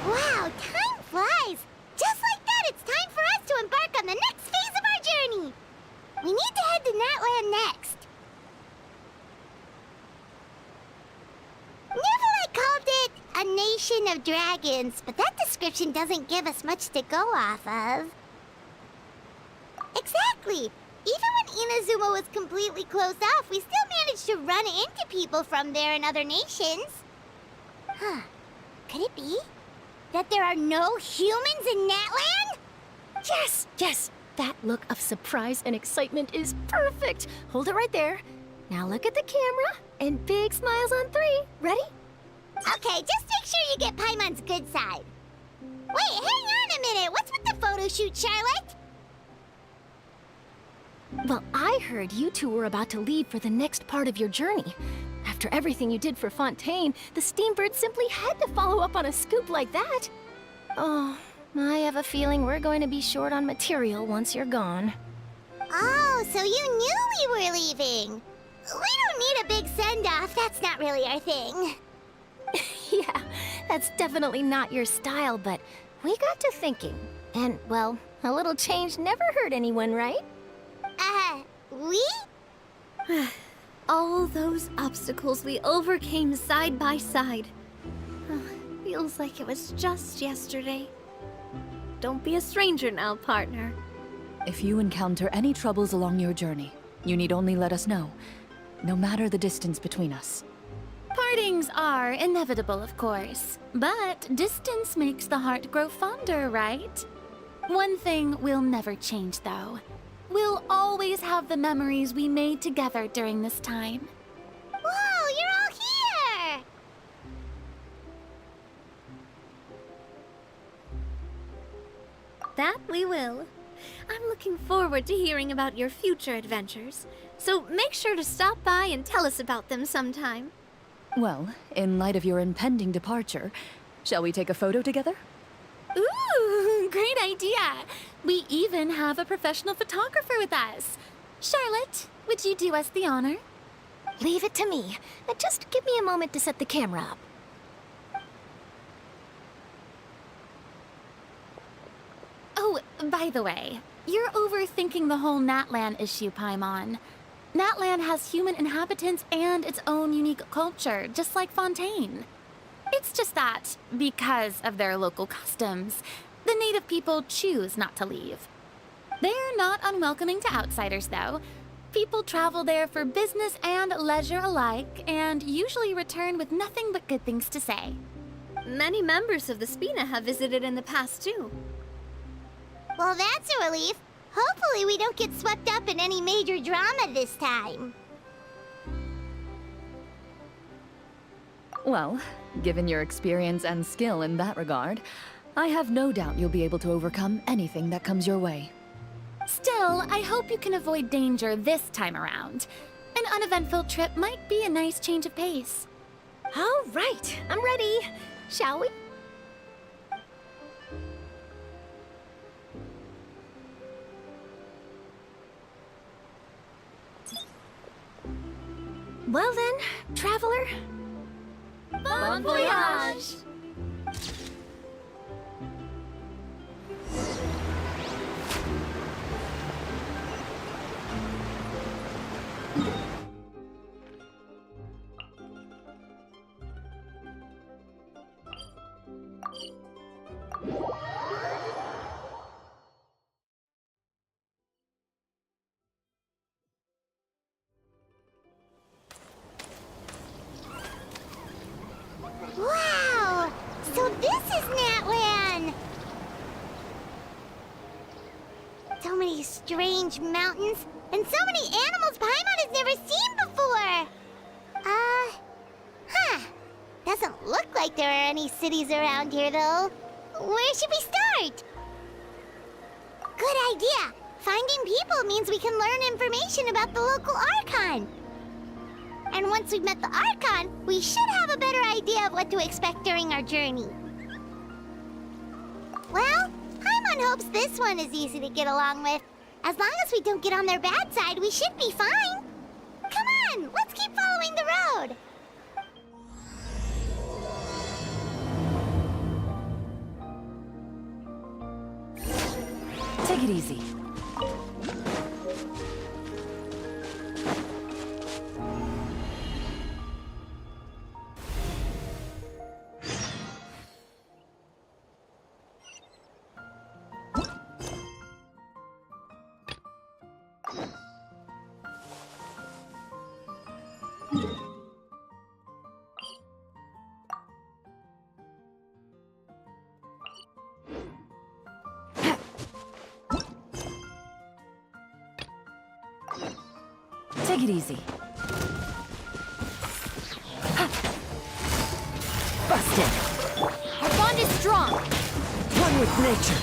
Wow, time flies! Just like that, it's time for us to embark on the next phase of our journey! We need to head to Natlan next. Natlan called it a nation of dragons, but that description doesn't give us much to go off of. Exactly! Even when Inazuma was completely closed off, we still managed to run into people from there and other nations. Huh. Could it be that there are no humans in Natlan? Yes, yes! That look of surprise and excitement is perfect! Hold it right there. Now look at the camera, and big smiles on 3. Ready? Okay, just make sure you get Paimon's good side. Wait, hang on a minute! What's with the photo shoot, Charlotte? Well, I heard you two were about to leave for the next part of your journey. After everything you did for Fontaine, the Steambird simply had to follow up on a scoop like that. Oh, I have a feeling we're going to be short on material once you're gone. Oh, so you knew we were leaving. We don't need a big send-off. That's not really our thing. Yeah, that's definitely not your style, but we got to thinking. And, well, a little change never hurt anyone, right? We? All those obstacles we overcame side by side. Feels like it was just yesterday. Don't be a stranger now, partner. If you encounter any troubles along your journey, you need only let us know, no matter the distance between us. Partings are inevitable, of course, but distance makes the heart grow fonder, right? One thing will never change, though. We'll always have the memories we made together during this time. Whoa, you're all here! That we will. I'm looking forward to hearing about your future adventures, so make sure to stop by and tell us about them sometime. Well, in light of your impending departure, shall we take a photo together? Ooh, great idea! We even have a professional photographer with us. Charlotte, would you do us the honor? Leave it to me. Just give me a moment to set the camera up. Oh, by the way, you're overthinking the whole Natlan issue, Paimon. Natlan has human inhabitants and its own unique culture, just like Fontaine. It's just that, because of their local customs, the native people choose not to leave. They're not unwelcoming to outsiders, though. People travel there for business and leisure alike, and usually return with nothing but good things to say. Many members of the Spina have visited in the past, too. Well, that's a relief. Hopefully we don't get swept up in any major drama this time. Well, given your experience and skill in that regard, I have no doubt you'll be able to overcome anything that comes your way. Still, I hope you can avoid danger this time around. An uneventful trip might be a nice change of pace. All right, I'm ready. Shall we? Well then, traveler. Bon voyage! Wow! So this is Natlan! So many strange mountains, and so many animals Paimon has never seen before! Doesn't look like there are any cities around here, though. Where should we start? Good idea! Finding people means we can learn information about the local Archon. And once we've met the Archon, we should have a better idea of what to expect during our journey. Well, Paimon hopes this one is easy to get along with. As long as we don't get on their bad side, we should be fine. Come on, let's keep following the road. Take it easy. Take it easy. Busted! Our bond is strong. One with nature.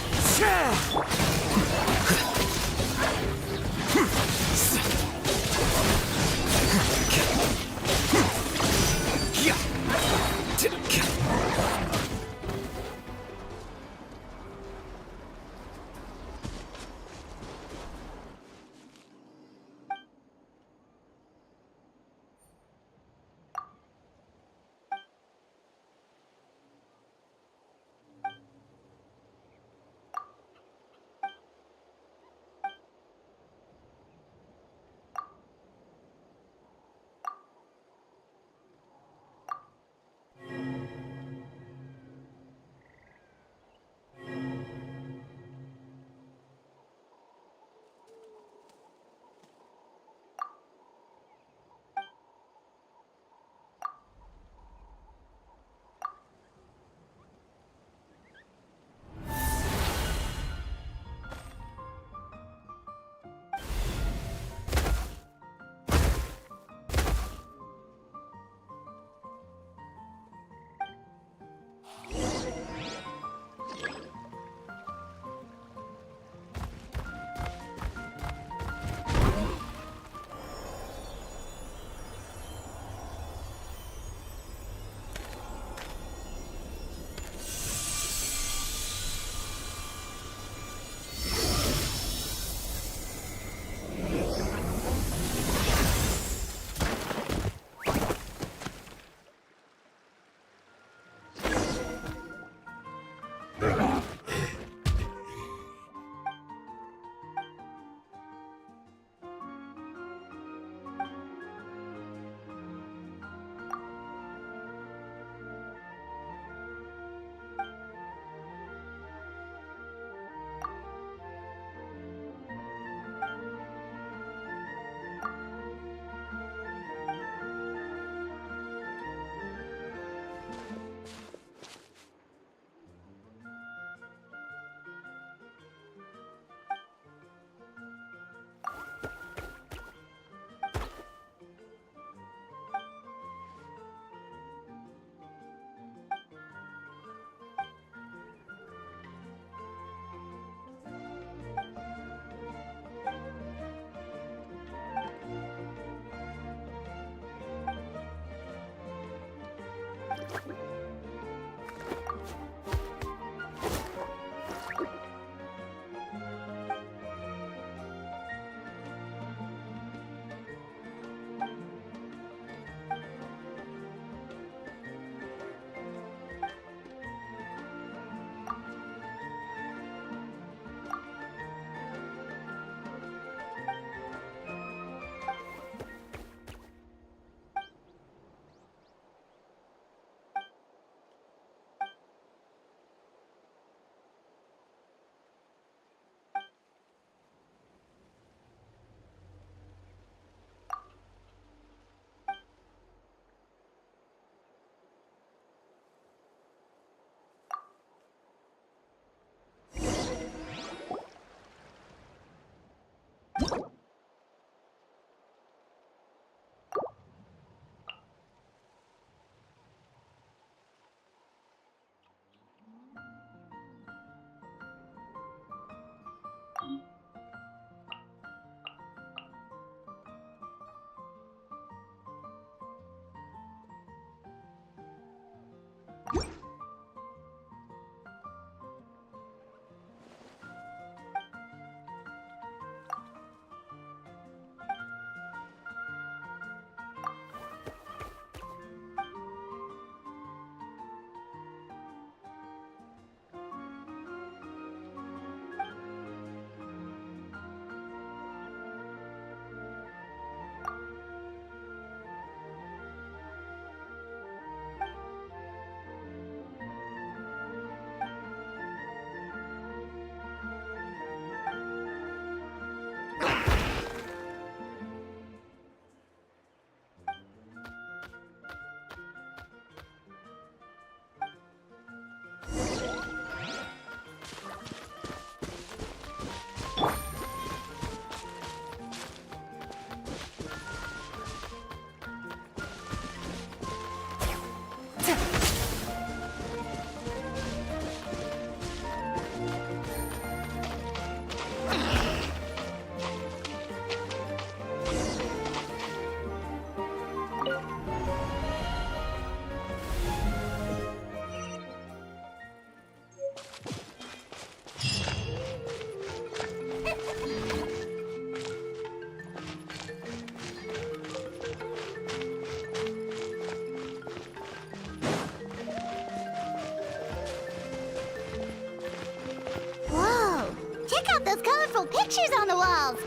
those colorful pictures on the walls!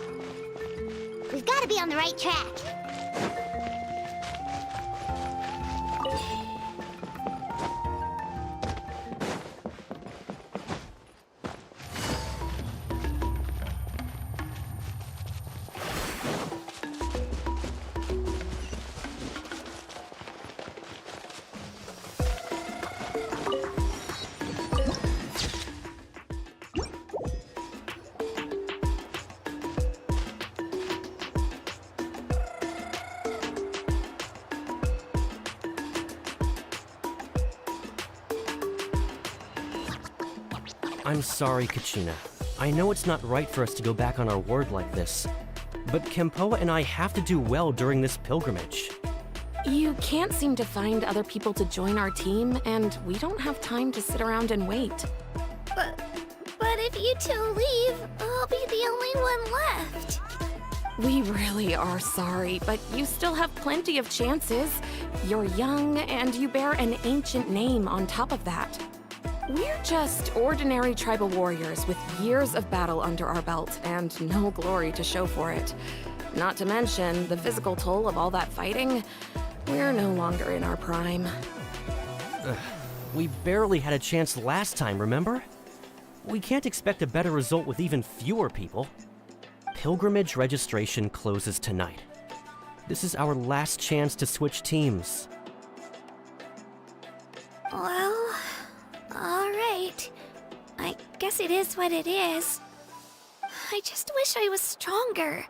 We've got to be on the right track. I'm sorry, Kachina. I know it's not right for us to go back on our word like this, but Kempoa and I have to do well during this pilgrimage. You can't seem to find other people to join our team, and we don't have time to sit around and wait. But if you two leave, I'll be the only one left. We really are sorry, but you still have plenty of chances. You're young, and you bear an ancient name on top of that. We're just ordinary tribal warriors with years of battle under our belt and no glory to show for it. Not to mention the physical toll of all that fighting. We're no longer in our prime. We barely had a chance last time, remember? We can't expect a better result with even fewer people. Pilgrimage registration closes tonight. This is our last chance to switch teams. Well, alright. I guess it is what it is. I just wish I was stronger.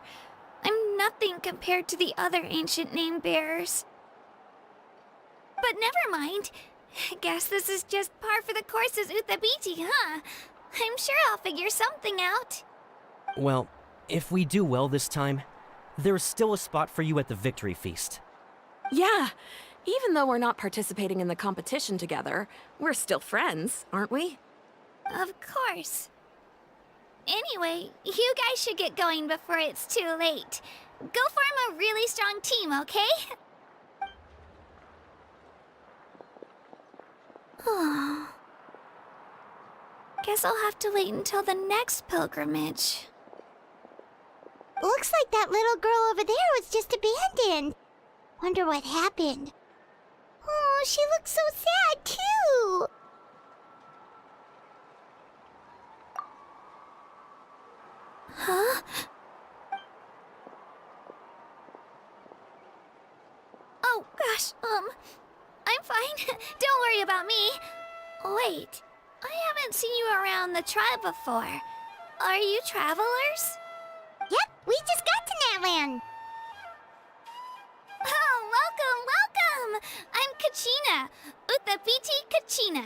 I'm nothing compared to the other ancient name bearers. But never mind. Guess this is just par for the course as Uthabiti, huh? I'm sure I'll figure something out. Well, if we do well this time, there's still a spot for you at the victory feast. Yeah, even though we're not participating in the competition together, we're still friends, aren't we? Of course. Anyway, you guys should get going before it's too late. Go form a really strong team, okay? Guess I'll have to wait until the next pilgrimage. Looks like that little girl over there was just abandoned. Wonder what happened. Oh, she looks so sad, too. Huh? Oh, gosh, I'm fine. Don't worry about me. Wait, I haven't seen you around the tribe before. Are you travelers? Yep, we just got to Natlan. Oh, welcome, welcome! I'm Kachina, Uthabiti Kachina.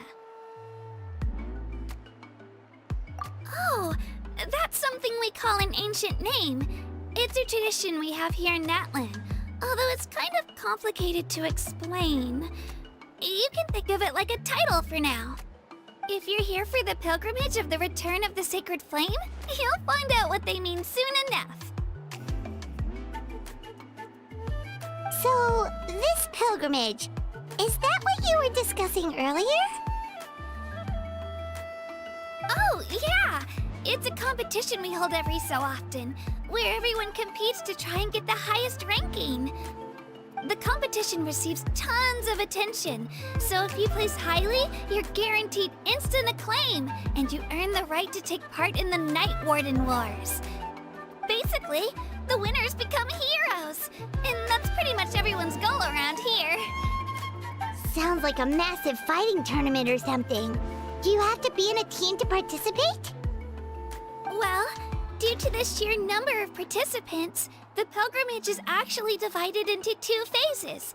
Oh, that's something we call an ancient name. It's a tradition we have here in Natlan, although it's kind of complicated to explain. You can think of it like a title for now. If you're here for the pilgrimage of the return of the sacred flame, you'll find out what they mean soon enough. So, this pilgrimage, is that what you were discussing earlier? Oh, yeah! It's a competition we hold every so often, where everyone competes to try and get the highest ranking. The competition receives tons of attention, so if you place highly, you're guaranteed instant acclaim, and you earn the right to take part in the Night Warden Wars. Basically, the winners become heroes, and that's pretty much everyone's goal around here. Sounds like a massive fighting tournament or something. Do you have to be in a team to participate? Well, due to the sheer number of participants, the pilgrimage is actually divided into 2 phases.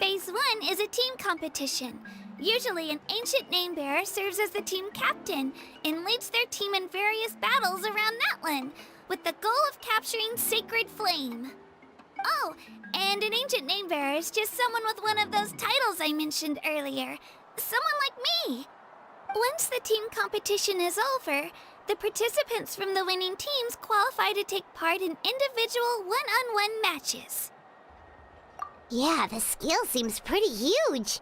Phase 1 is a team competition. Usually, an ancient name bearer serves as the team captain and leads their team in various battles around Natlan, with the goal of capturing Sacred Flame. Oh, and an ancient name bearer is just someone with one of those titles I mentioned earlier. Someone like me. Once the team competition is over, the participants from the winning teams qualify to take part in individual one-on-one matches. Yeah, the skill seems pretty huge.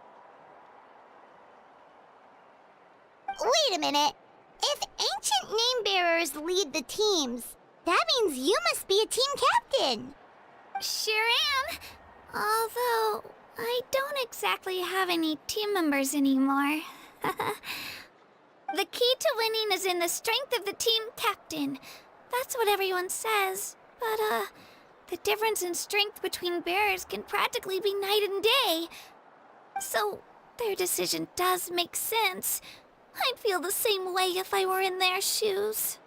Wait a minute. If ancient ancient name bearers lead the teams. That means you must be a team captain. Sure am. Although, I don't exactly have any team members anymore. The key to winning is in the strength of the team captain. That's what everyone says. But, the difference in strength between bearers can practically be night and day. So, their decision does make sense. I'd feel the same way if I were in their shoes.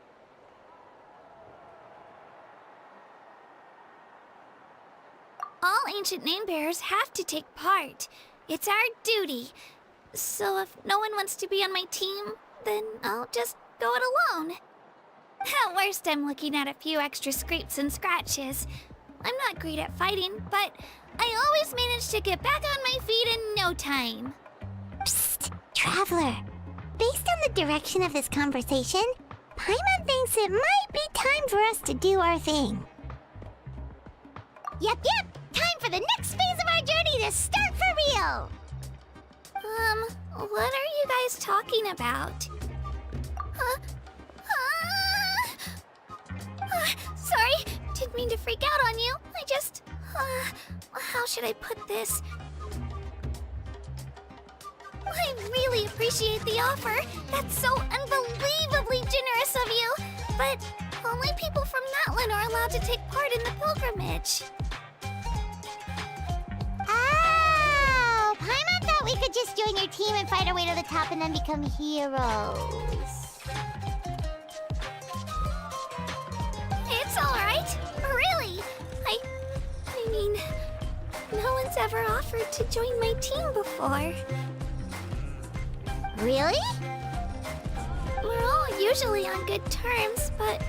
All ancient name bearers have to take part. It's our duty. So if no one wants to be on my team, then I'll just go it alone. At worst, I'm looking at a few extra scrapes and scratches. I'm not great at fighting, but I always manage to get back on my feet in no time. Psst, Traveler. Based on the direction of this conversation, Paimon thinks it might be time for us to do our thing. Yep. Time for the next phase of our journey to start for real. What are you guys talking about? Sorry, didn't mean to freak out on you. I just, how should I put this? I really appreciate the offer. That's so unbelievably generous of you. But only people from Natlan are allowed to take part in the pilgrimage. Oh, Paimon thought we could just join your team and fight our way to the top and then become heroes. It's all right. Really. I mean, no one's ever offered to join my team before. Really? We're all usually on good terms, but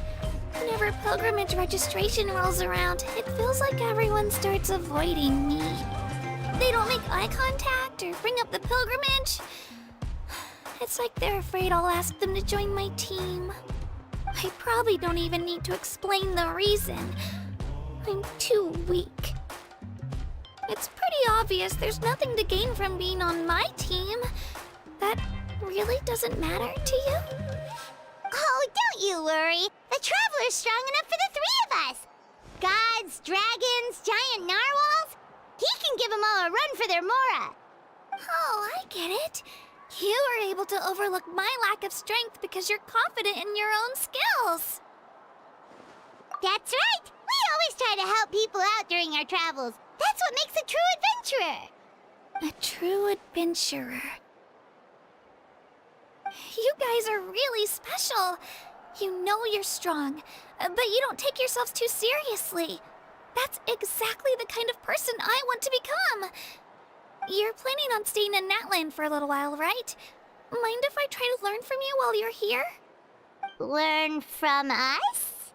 whenever pilgrimage registration rolls around, it feels like everyone starts avoiding me. They don't make eye contact or bring up the pilgrimage. It's like they're afraid I'll ask them to join my team. I probably don't even need to explain the reason. I'm too weak. It's pretty obvious there's nothing to gain from being on my team. That really doesn't matter to you? Oh, don't you worry. The Traveler's strong enough for the three of us. Gods, dragons, giant narwhals. He can give them all a run for their Mora. Oh, I get it. You were able to overlook my lack of strength because you're confident in your own skills. That's right. We always try to help people out during our travels. That's what makes a true adventurer. A true adventurer. You guys are really special. You know you're strong, but you don't take yourselves too seriously. That's exactly the kind of person I want to become. You're planning on staying in Natlan for a little while, right? Mind if I try to learn from you while you're here? Learn from us?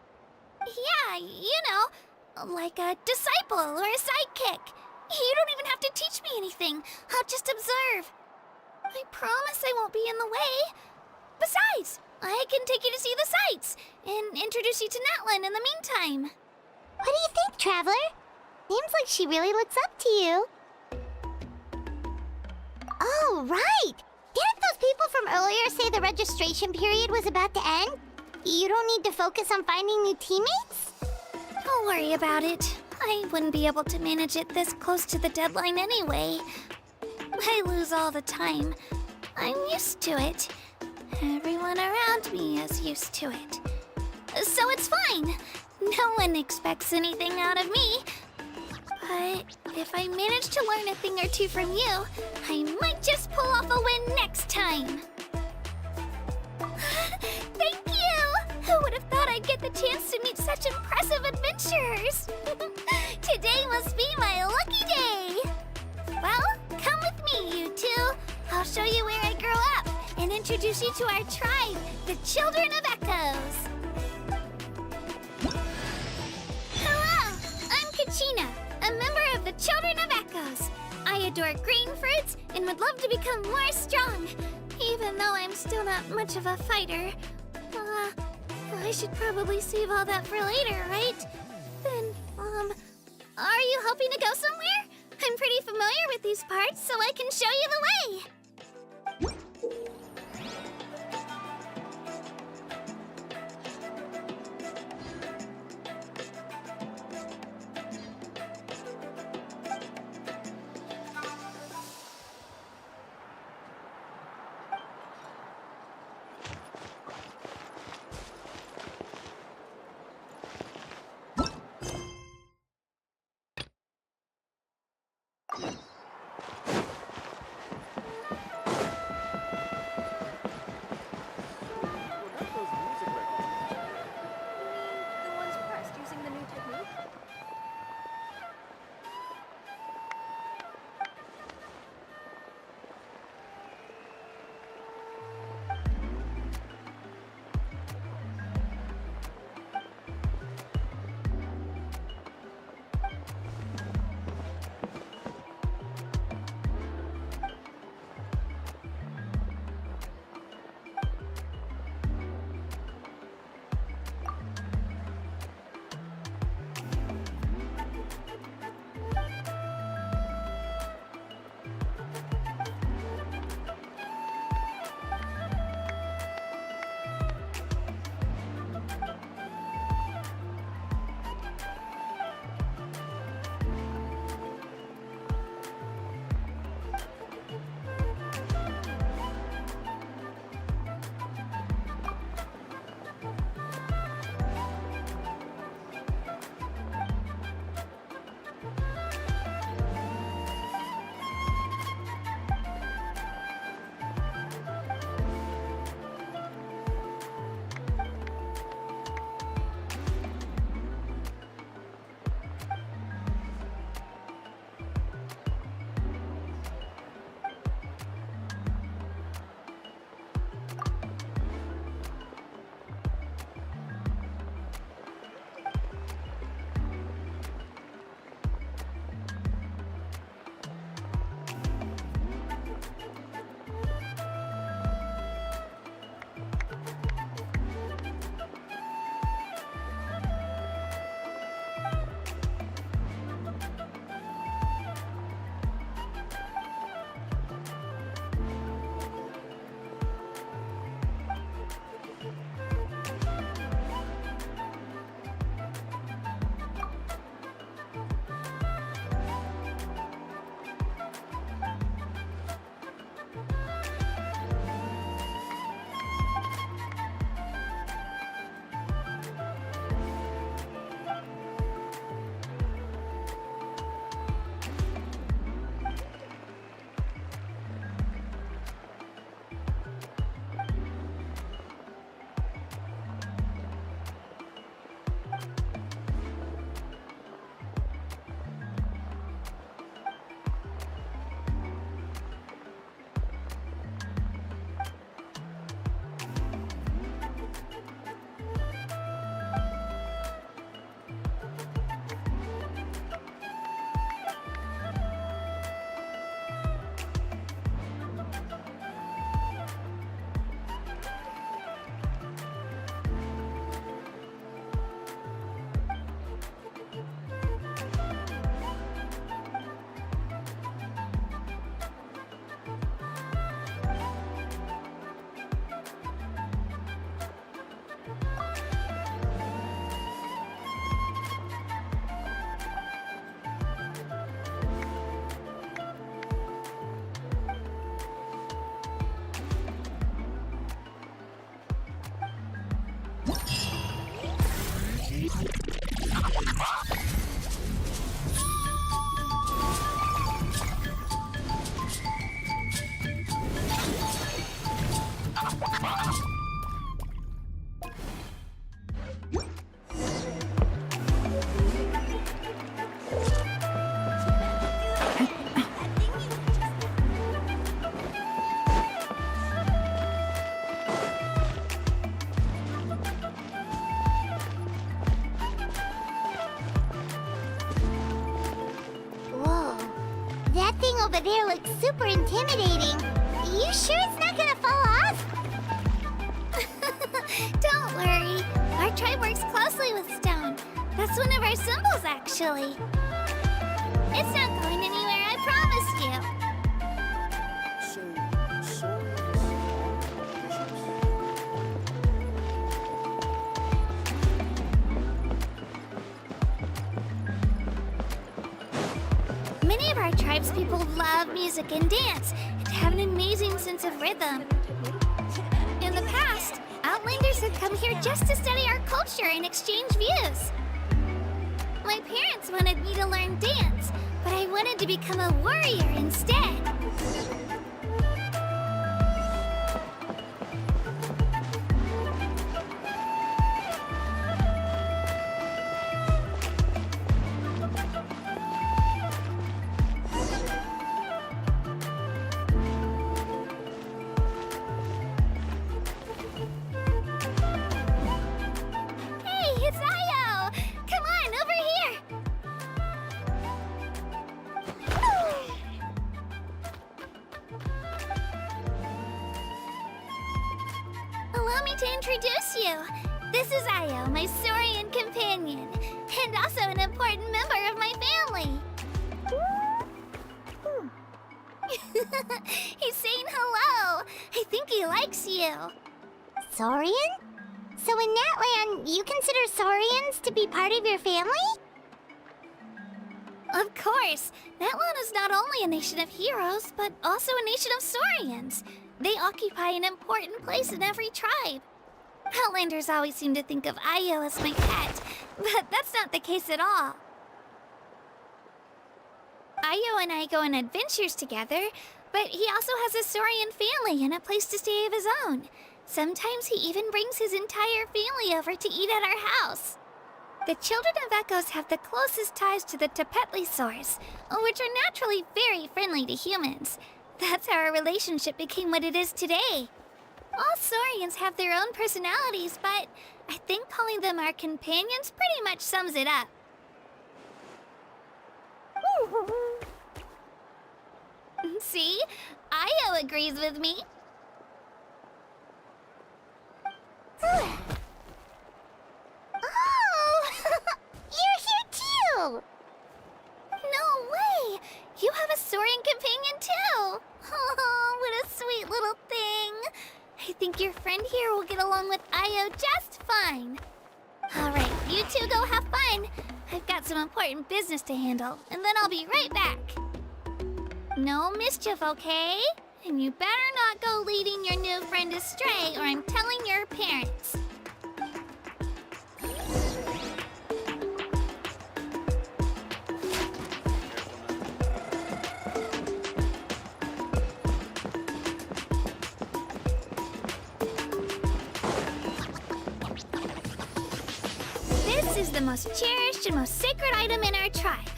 Yeah, you know, like a disciple or a sidekick. You don't even have to teach me anything. I'll just observe. I promise I won't be in the way. Besides, I can take you to see the sights and introduce you to Natlan in the meantime. What do you think, Traveler? Seems like she really looks up to you. Oh, right! Didn't those people from earlier say the registration period was about to end? You don't need to focus on finding new teammates? Don't worry about it. I wouldn't be able to manage it this close to the deadline anyway. I lose all the time. I'm used to it. Everyone around me is used to it. So it's fine. No one expects anything out of me. But if I manage to learn a thing or two from you, I might just pull off a win next time. Thank you! Who would have thought I'd get the chance to meet such impressive adventurers? Today must be my lucky day. Well, come with me, you two. I'll show you where I grew up and introduce you to our tribe, the Children of Echoes. Hello, I'm Kachina, a member of the Children of Echoes. I adore green fruits and would love to become more strong, even though I'm still not much of a fighter. I should probably save all that for later, right? Then, are you hoping to go somewhere? I'm pretty familiar with these parts, so I can show you the way. over there looks super intimidating. You sure it's not gonna fall off? Don't worry. Our tribe works closely with stone. That's one of our symbols, actually. It's not going anywhere, I promise you. Many of our tribespeople love music and dance and have an amazing sense of rhythm. In the past, Outlanders had come here just to study our culture and exchange views. My parents wanted me to learn dance, but I wanted to become a warrior instead. Hey, it's Ayo! Come on, over here! Allow me to introduce you. This is Ayo, my Saurian companion, and also an important member of my family. He's saying hello. I think he likes you. Saurian? So in Natlan, you consider Saurians to be part of your family? Of course, Natlan is not only a nation of heroes, but also a nation of Saurians. They occupy an important place in every tribe. Outlanders always seem to think of Ayo as my pet, but that's not the case at all. Ayo and I go on adventures together, but he also has a Saurian family and a place to stay of his own. Sometimes he even brings his entire family over to eat at our house. The children of Echoes have the closest ties to the Tepetlisaurs, which are naturally very friendly to humans. That's how our relationship became what it is today. All Saurians have their own personalities, but I think calling them our companions pretty much sums it up. See? Ayo agrees with me. Oh! You're here too! No way! You have a Saurian companion too! Oh, what a sweet little thing! I think your friend here will get along with Ayo just fine. Alright, you two go have fun. I've got some important business to handle, and then I'll be right back. No mischief, okay? And you better not go leading your new friend astray, or I'm telling your parents. This is the most cherished and most sacred item in our tribe.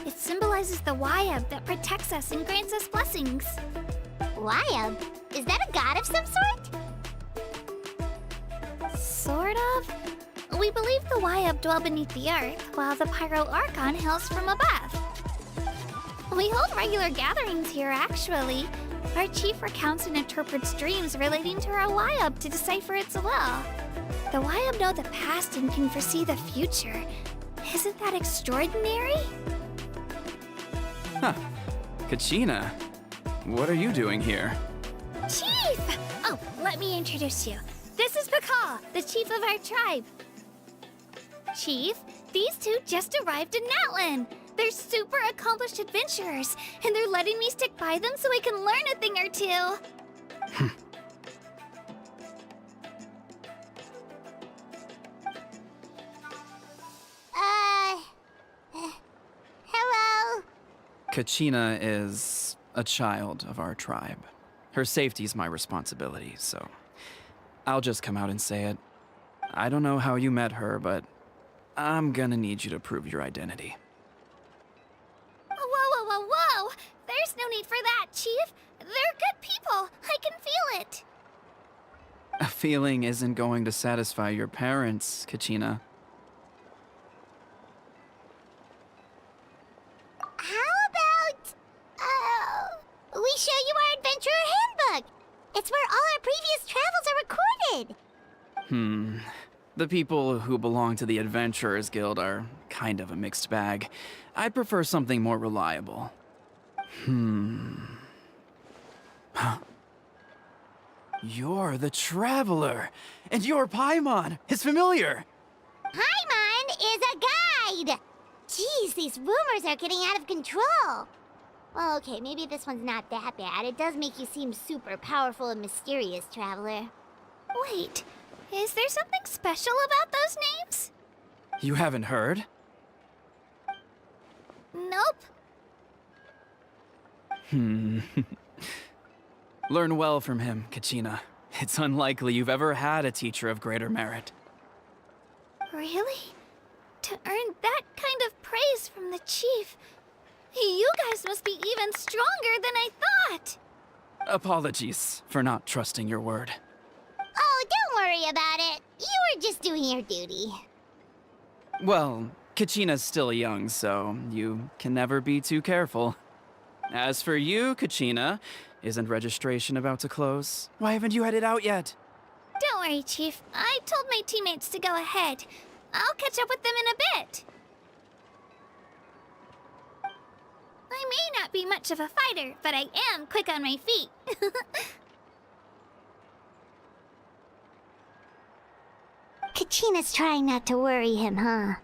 It symbolizes the Wayab that protects us and grants us blessings. Wayab? Is that a god of some sort? Sort of. We believe the Wayab dwell beneath the earth, while the Pyro Archon hails from above. We hold regular gatherings here, actually. Our chief recounts and interprets dreams relating to our Wayab to decipher its will. The Wayab know the past and can foresee the future. Isn't that extraordinary? Huh. Kachina, what are you doing here? Chief! Oh, let me introduce you. This is Pakal, the chief of our tribe. Chief, these two just arrived in Natlan. They're super accomplished adventurers, and they're letting me stick by them so I can learn a thing or two. Hello? Kachina is a child of our tribe. Her safety's my responsibility, so I'll just come out and say it. I don't know how you met her, but I'm gonna need you to prove your identity. Whoa, whoa, whoa, whoa! There's no need for that, Chief. They're good people. I can feel it. A feeling isn't going to satisfy your parents, Kachina. How about, The people who belong to the Adventurers Guild are kind of a mixed bag. I'd prefer something more reliable. You're the Traveler, and your Paimon is familiar. Paimon is a guide! Jeez, these rumors are getting out of control. Well, okay, maybe this one's not that bad. It does make you seem super powerful and mysterious, Traveler. Wait, is there something special about those names? You haven't heard? Nope. Learn well from him, Kachina. It's unlikely you've ever had a teacher of greater merit. Really? To earn that kind of praise from the chief, you guys must be even stronger than I thought. Apologies for not trusting your word. Oh, don't worry about it. You were just doing your duty. Well, Kachina's still young, so you can never be too careful. As for you, Kachina, isn't registration about to close? Why haven't you headed out yet? Don't worry, Chief. I told my teammates to go ahead. I'll catch up with them in a bit. I may not be much of a fighter, but I am quick on my feet. Kachina's trying not to worry him, huh?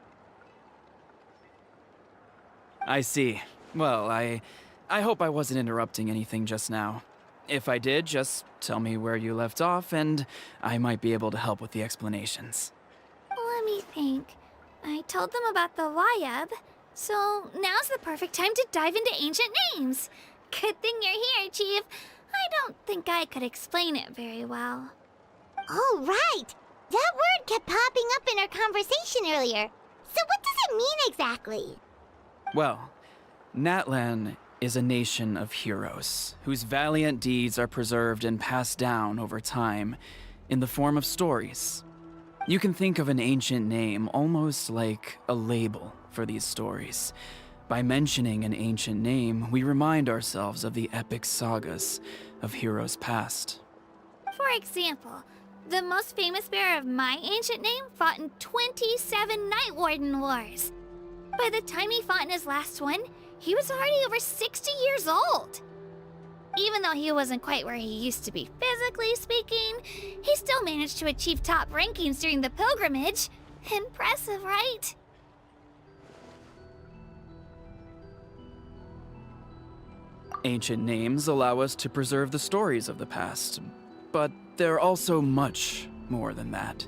I see. Well, I hope I wasn't interrupting anything just now. If I did, just tell me where you left off, and I might be able to help with the explanations. Let me think. I told them about the Wayab, so now's the perfect time to dive into ancient names. Good thing you're here, Chief. I don't think I could explain it very well. Oh, right! That word kept popping up in our conversation earlier. So what does it mean exactly? Well, Natlan is a nation of heroes whose valiant deeds are preserved and passed down over time in the form of stories. You can think of an ancient name almost like a label for these stories. By mentioning an ancient name, we remind ourselves of the epic sagas of heroes past. For example, the most famous bearer of my ancient name fought in 27 Night Warden Wars. By the time he fought in his last one, he was already over 60 years old. Even though he wasn't quite where he used to be physically speaking, he still managed to achieve top rankings during the pilgrimage. Impressive, right? Ancient names allow us to preserve the stories of the past, but they're also much more than that.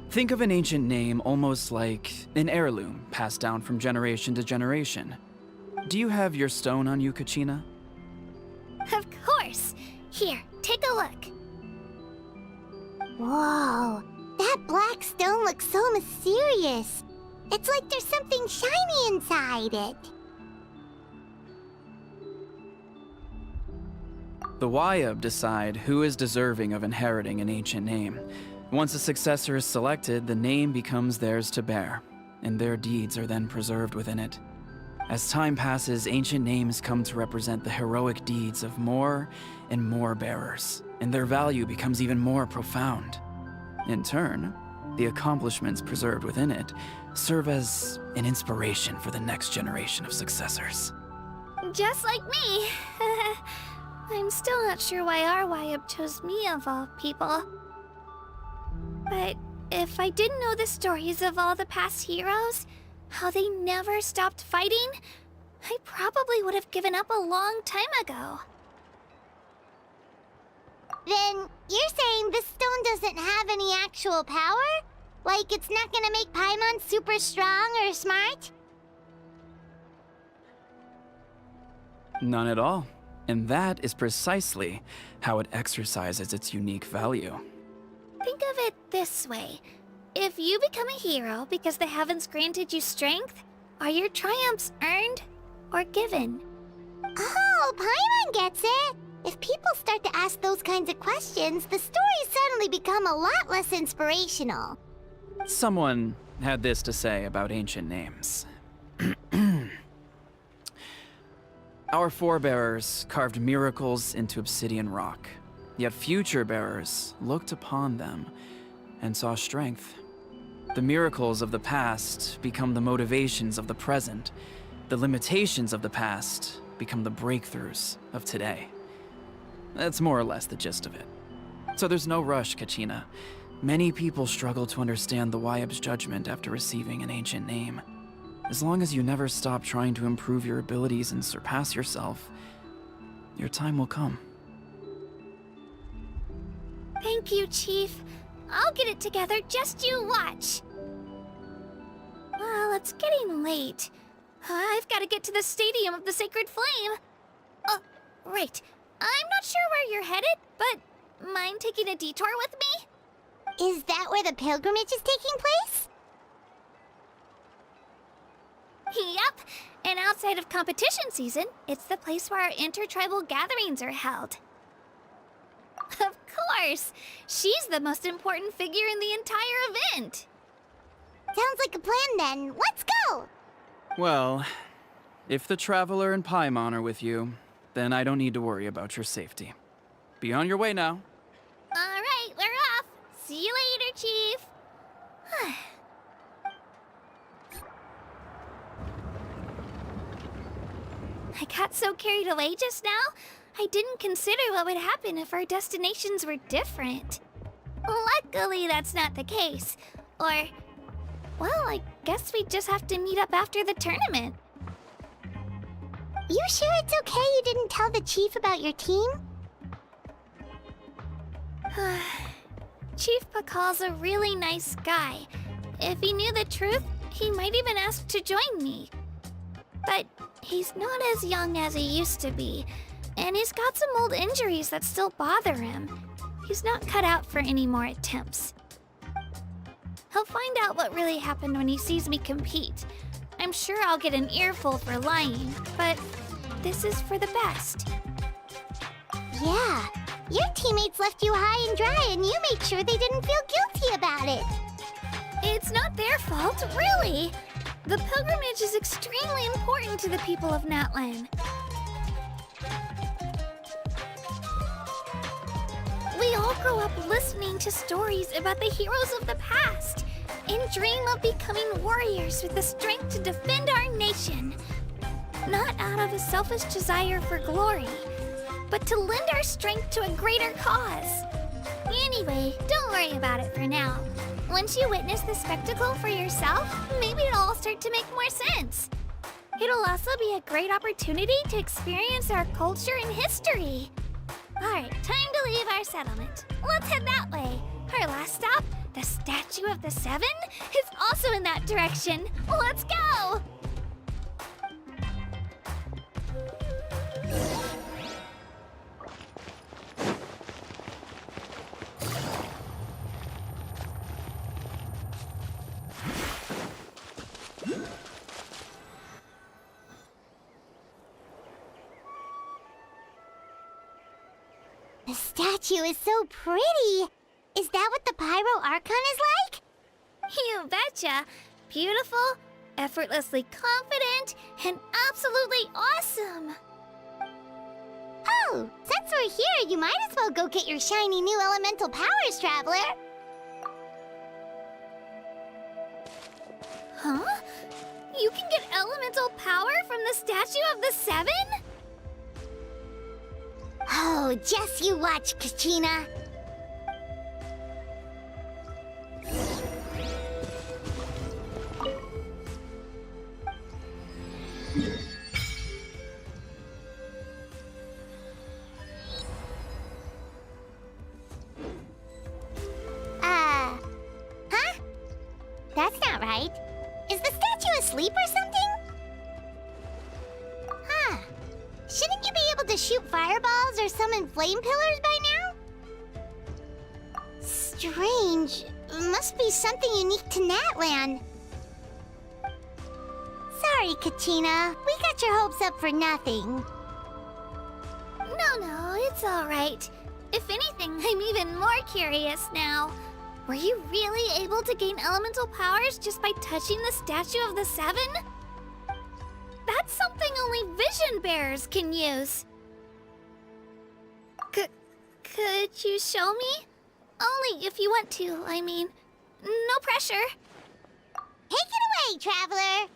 Think of an ancient name almost like an heirloom passed down from generation to generation. Do you have your stone on you, Kachina? Of course. Here, take a look. Whoa, that black stone looks so mysterious. It's like there's something shiny inside it. The Wayab decide who is deserving of inheriting an ancient name. Once a successor is selected, the name becomes theirs to bear, and their deeds are then preserved within it. As time passes, ancient names come to represent the heroic deeds of more and more bearers, and their value becomes even more profound. In turn, the accomplishments preserved within it serve as an inspiration for the next generation of successors. Just like me. I'm still not sure why our Wayab chose me of all people. But if I didn't know the stories of all the past heroes, how they never stopped fighting, I probably would have given up a long time ago. Then you're saying this stone doesn't have any actual power? Like it's not gonna make Paimon super strong or smart? None at all. And that is precisely how it exercises its unique value. Think of it this way. If you become a hero because the heavens granted you strength, are your triumphs earned or given? Oh, Paimon gets it! If people start to ask those kinds of questions, the stories suddenly become a lot less inspirational. Someone had this to say about ancient names. Our forebearers carved miracles into obsidian rock, yet future bearers looked upon them and saw strength. The miracles of the past become the motivations of the present. The limitations of the past become the breakthroughs of today. That's more or less the gist of it. So there's no rush, Kachina. Many people struggle to understand the Wyeb's judgment after receiving an ancient name. As long as you never stop trying to improve your abilities and surpass yourself, your time will come. Thank you, Chief. I'll get it together, just you watch. Well, it's getting late. I've got to get to the Stadium of the Sacred Flame. Oh, right. I'm not sure where you're headed, but mind taking a detour with me? Is that where the pilgrimage is taking place? Yep. And outside of competition season, it's the place where our intertribal gatherings are held. Of course! She's the most important figure in the entire event! Sounds like a plan then. Let's go! Well, if the Traveler and Paimon are with you, then I don't need to worry about your safety. Be on your way now. Alright, we're off! See you later, Chief! I got so carried away just now, I didn't consider what would happen if our destinations were different. Luckily, that's not the case. Or, well, I guess we just have to meet up after the tournament. You sure it's okay you didn't tell the chief about your team? Chief Pakal's a really nice guy. If he knew the truth, he might even ask to join me. But he's not as young as he used to be, and he's got some old injuries that still bother him. He's not cut out for any more attempts. He'll find out what really happened when he sees me compete. I'm sure I'll get an earful for lying, but this is for the best. Yeah, your teammates left you high and dry and you made sure they didn't feel guilty about it. It's not their fault, really. The pilgrimage is extremely important to the people of Natlan. We all grow up listening to stories about the heroes of the past and dream of becoming warriors with the strength to defend our nation. Not out of a selfish desire for glory, but to lend our strength to a greater cause. Anyway, don't worry about it for now. Once you witness the spectacle for yourself, maybe it'll all start to make more sense. It'll also be a great opportunity to experience our culture and history. Alright, time to leave our settlement. Let's head that way. Our last stop, the Statue of the Seven, is also in that direction. Let's go! The statue is so pretty. Is that what the Pyro Archon is like? You betcha. Beautiful, effortlessly confident, and absolutely awesome. Oh, since we're here, you might as well go get your shiny new elemental powers, Traveler. Huh? You can get elemental power from the Statue of the Seven? Oh, just you watch, Kachina. Huh? That's not right. Is the statue asleep or something? Huh. Shouldn't you be able to shoot fireballs or summon flame pillars by now? Strange. Must be something unique to Natlan. Sorry, Kachina. We got your hopes up for nothing. No, it's all right. If anything, I'm even more curious now. Were you really able to gain elemental powers just by touching the Statue of the Seven? That's something only vision bearers can use. Could you show me? Only if you want to, I mean. No pressure. Take it away, Traveler!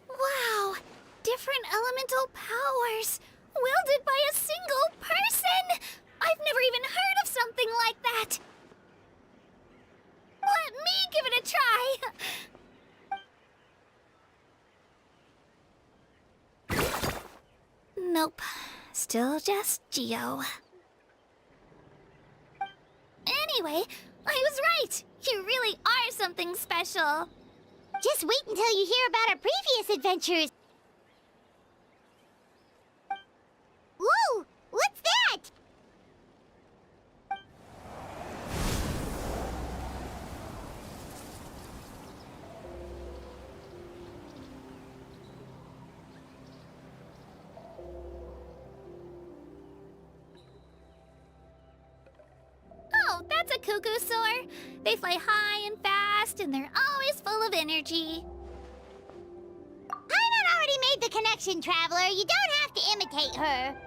Wow! Different elemental powers, wielded by a single person! I've never even heard of something like that! Let me give it a try! Nope. Still just Geo. Anyway, I was right! You really are something special! Just wait until you hear about our previous adventures. Whoa! What's that? Oh, that's a cuckoo soar. They fly high and fast, and they're always full of energy. Paimon already made the connection, Traveler. You don't have to imitate her.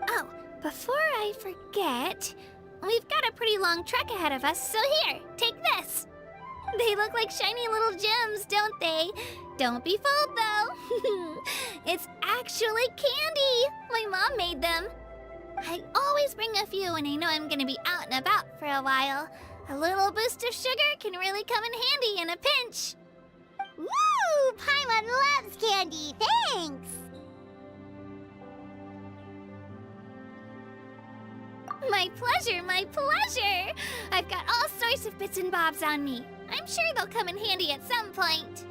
Oh, before I forget, we've got a pretty long trek ahead of us, so here, take this. They look like shiny little gems, don't they? Don't be fooled, though. It's actually candy. My mom made them. I always bring a few when I know I'm gonna be out and about for a while. A little boost of sugar can really come in handy in a pinch. Woo! Paimon loves candy. Thanks. My pleasure, my pleasure! I've got all sorts of bits and bobs on me. I'm sure they'll come in handy at some point.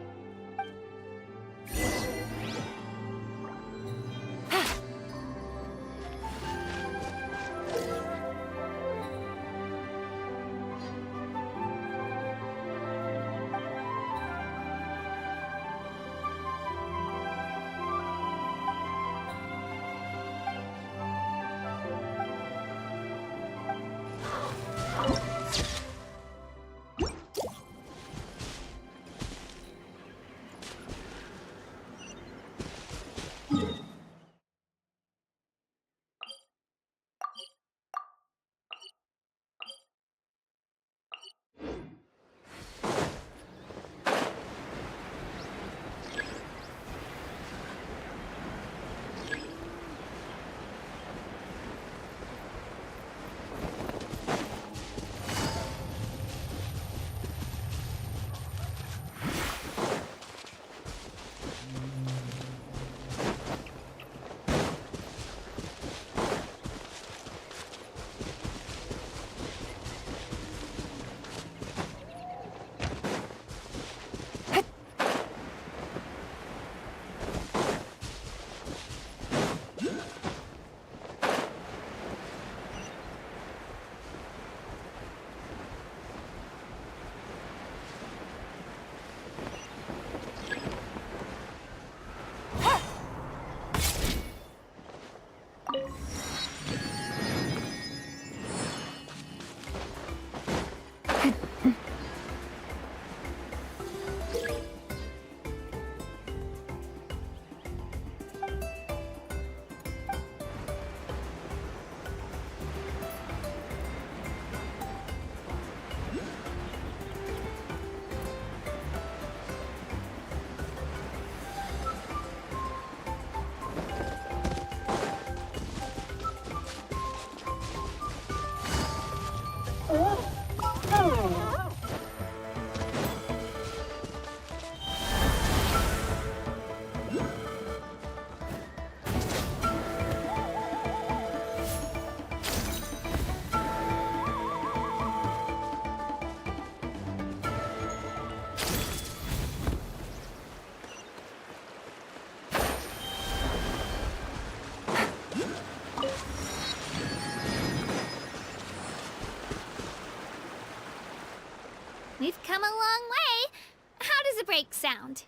We've come a long way. How does a break sound?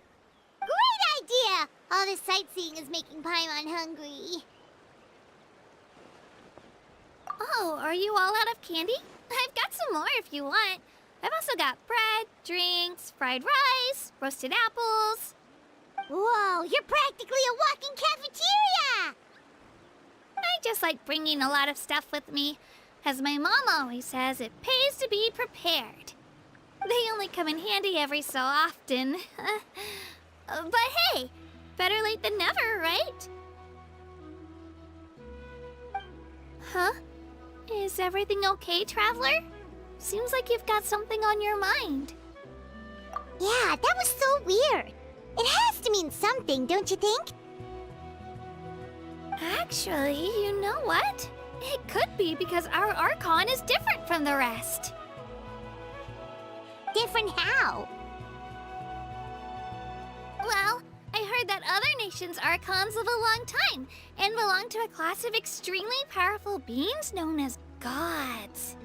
Great idea! all this sightseeing is making Paimon hungry. Oh, are you all out of candy? I've got some more if you want. I've also got bread, drinks, fried rice, roasted apples. Whoa, you're practically a walking cafeteria! I just like bringing a lot of stuff with me. As my mom always says, it pays to be prepared. They only come in handy every so often. But hey, better late than never, right? Huh? Is everything okay, Traveler? Seems like you've got something on your mind. Yeah, that was so weird. It has to mean something, don't you think? Actually, you know what? It could be because our Archon is different from the rest. Different how? Well, I heard that other nations' Archons live a long time and belong to a class of extremely powerful beings known as gods.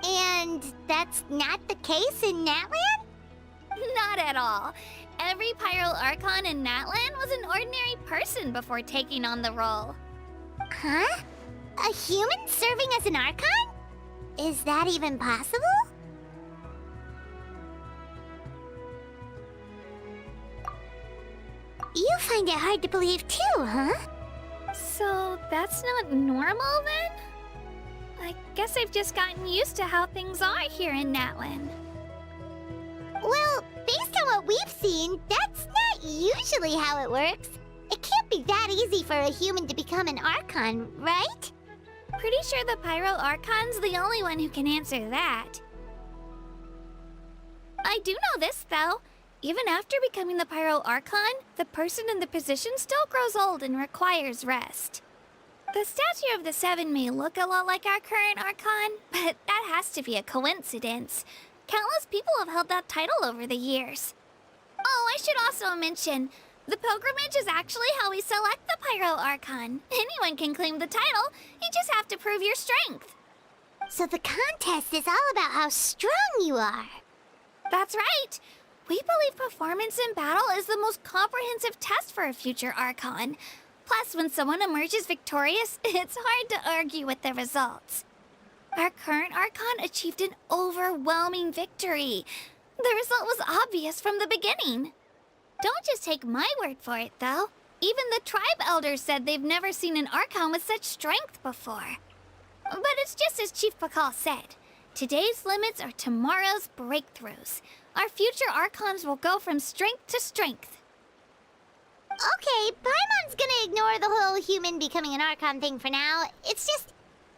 And that's not the case in Natlan? Not at all. Every Pyro Archon in Natlan was an ordinary person before taking on the role. Huh? A human serving as an Archon? Is that even possible? You find it hard to believe too, huh? So that's not normal then? I guess I've just gotten used to how things are here in Natlan. Well, based on what we've seen, that's not usually how it works. It can't be that easy for a human to become an Archon, right? Pretty sure the Pyro Archon's the only one who can answer that. I do know this, though. Even after becoming the Pyro Archon, the person in the position still grows old and requires rest. The statue of the Seven may look a lot like our current Archon, but that has to be a coincidence. Countless people have held that title over the years. Oh, I should also mention, the pilgrimage is actually how we select the Pyro Archon. Anyone can claim the title, you just have to prove your strength. So the contest is all about how strong you are. That's right. We believe performance in battle is the most comprehensive test for a future Archon. Plus, when someone emerges victorious, it's hard to argue with the results. Our current Archon achieved an overwhelming victory. The result was obvious from the beginning. Don't just take my word for it, though. Even the tribe elders said they've never seen an Archon with such strength before. But it's just as Chief Pakal said. Today's limits are tomorrow's breakthroughs. Our future Archons will go from strength to strength. Okay, Paimon's gonna ignore the whole human becoming an Archon thing for now. It's just,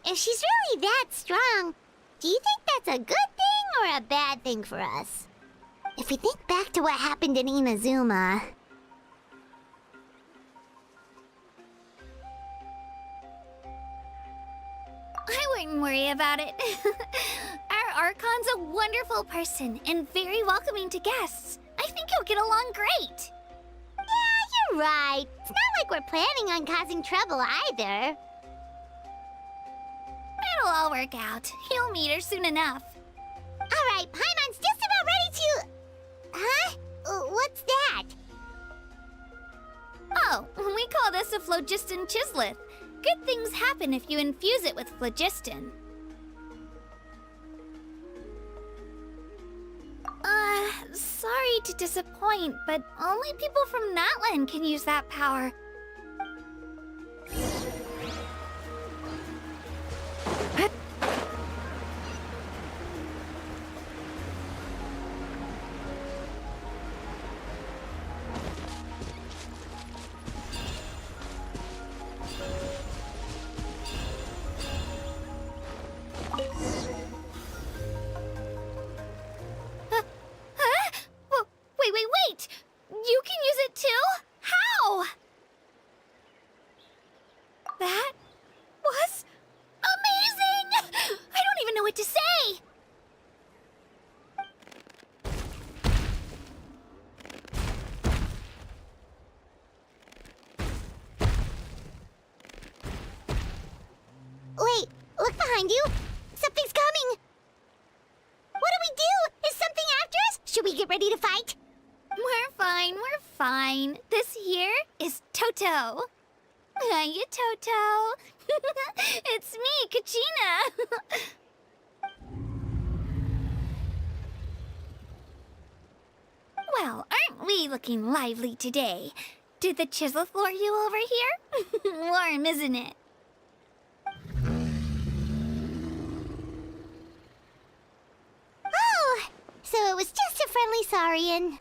if she's really that strong, do you think that's a good thing or a bad thing for us? If we think back to what happened in Inazuma... I wouldn't worry about it. Our Archon's a wonderful person and very welcoming to guests. I think you'll get along great. Yeah, you're right. It's not like we're planning on causing trouble either. It'll all work out. You'll meet her soon enough. All right, Paimon's just about ready to... Huh? What's that? Oh, we call this a phlogiston chisleth. Good things happen if you infuse it with phlogiston. Sorry to disappoint, but only people from Natlan can use that power. Wait! You can use it too? How? That was amazing! I don't even know what to say! Wait, look behind you. Something's coming. What do we do? Is something after us? Should we get ready to fight? We're fine. This here is Toto. Hiya, Toto. It's me, Kachina. Well, aren't we looking lively today? Did the chisel floor you over here? Warm, isn't it? Oh, so it was just a friendly saurian.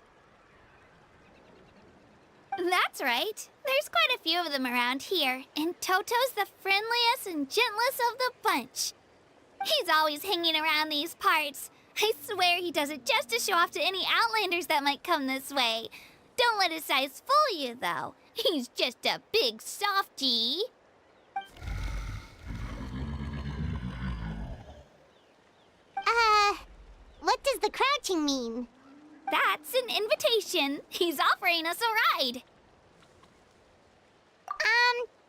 That's right. There's quite a few of them around here, and Toto's the friendliest and gentlest of the bunch. He's always hanging around these parts. I swear he does it just to show off to any Outlanders that might come this way. Don't let his size fool you, though. He's just a big softie. What does the crouching mean? That's an invitation. He's offering us a ride.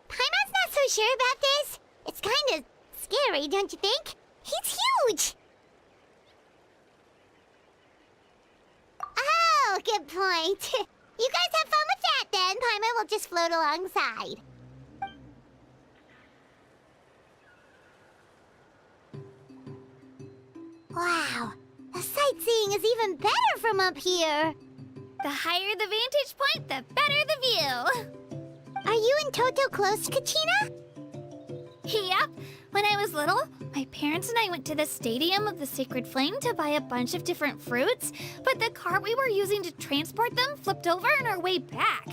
Paimon's not so sure about this. It's kind of scary, don't you think? He's huge! Oh, good point. You guys have fun with that then. Paimon will just float alongside. Wow, the sightseeing is even better from up here. The higher the vantage point, the better the view. Are you and Toto close, Kachina? Yep. When I was little, my parents and I went to the Stadium of the Sacred Flame to buy a bunch of different fruits, but the cart we were using to transport them flipped over on our way back.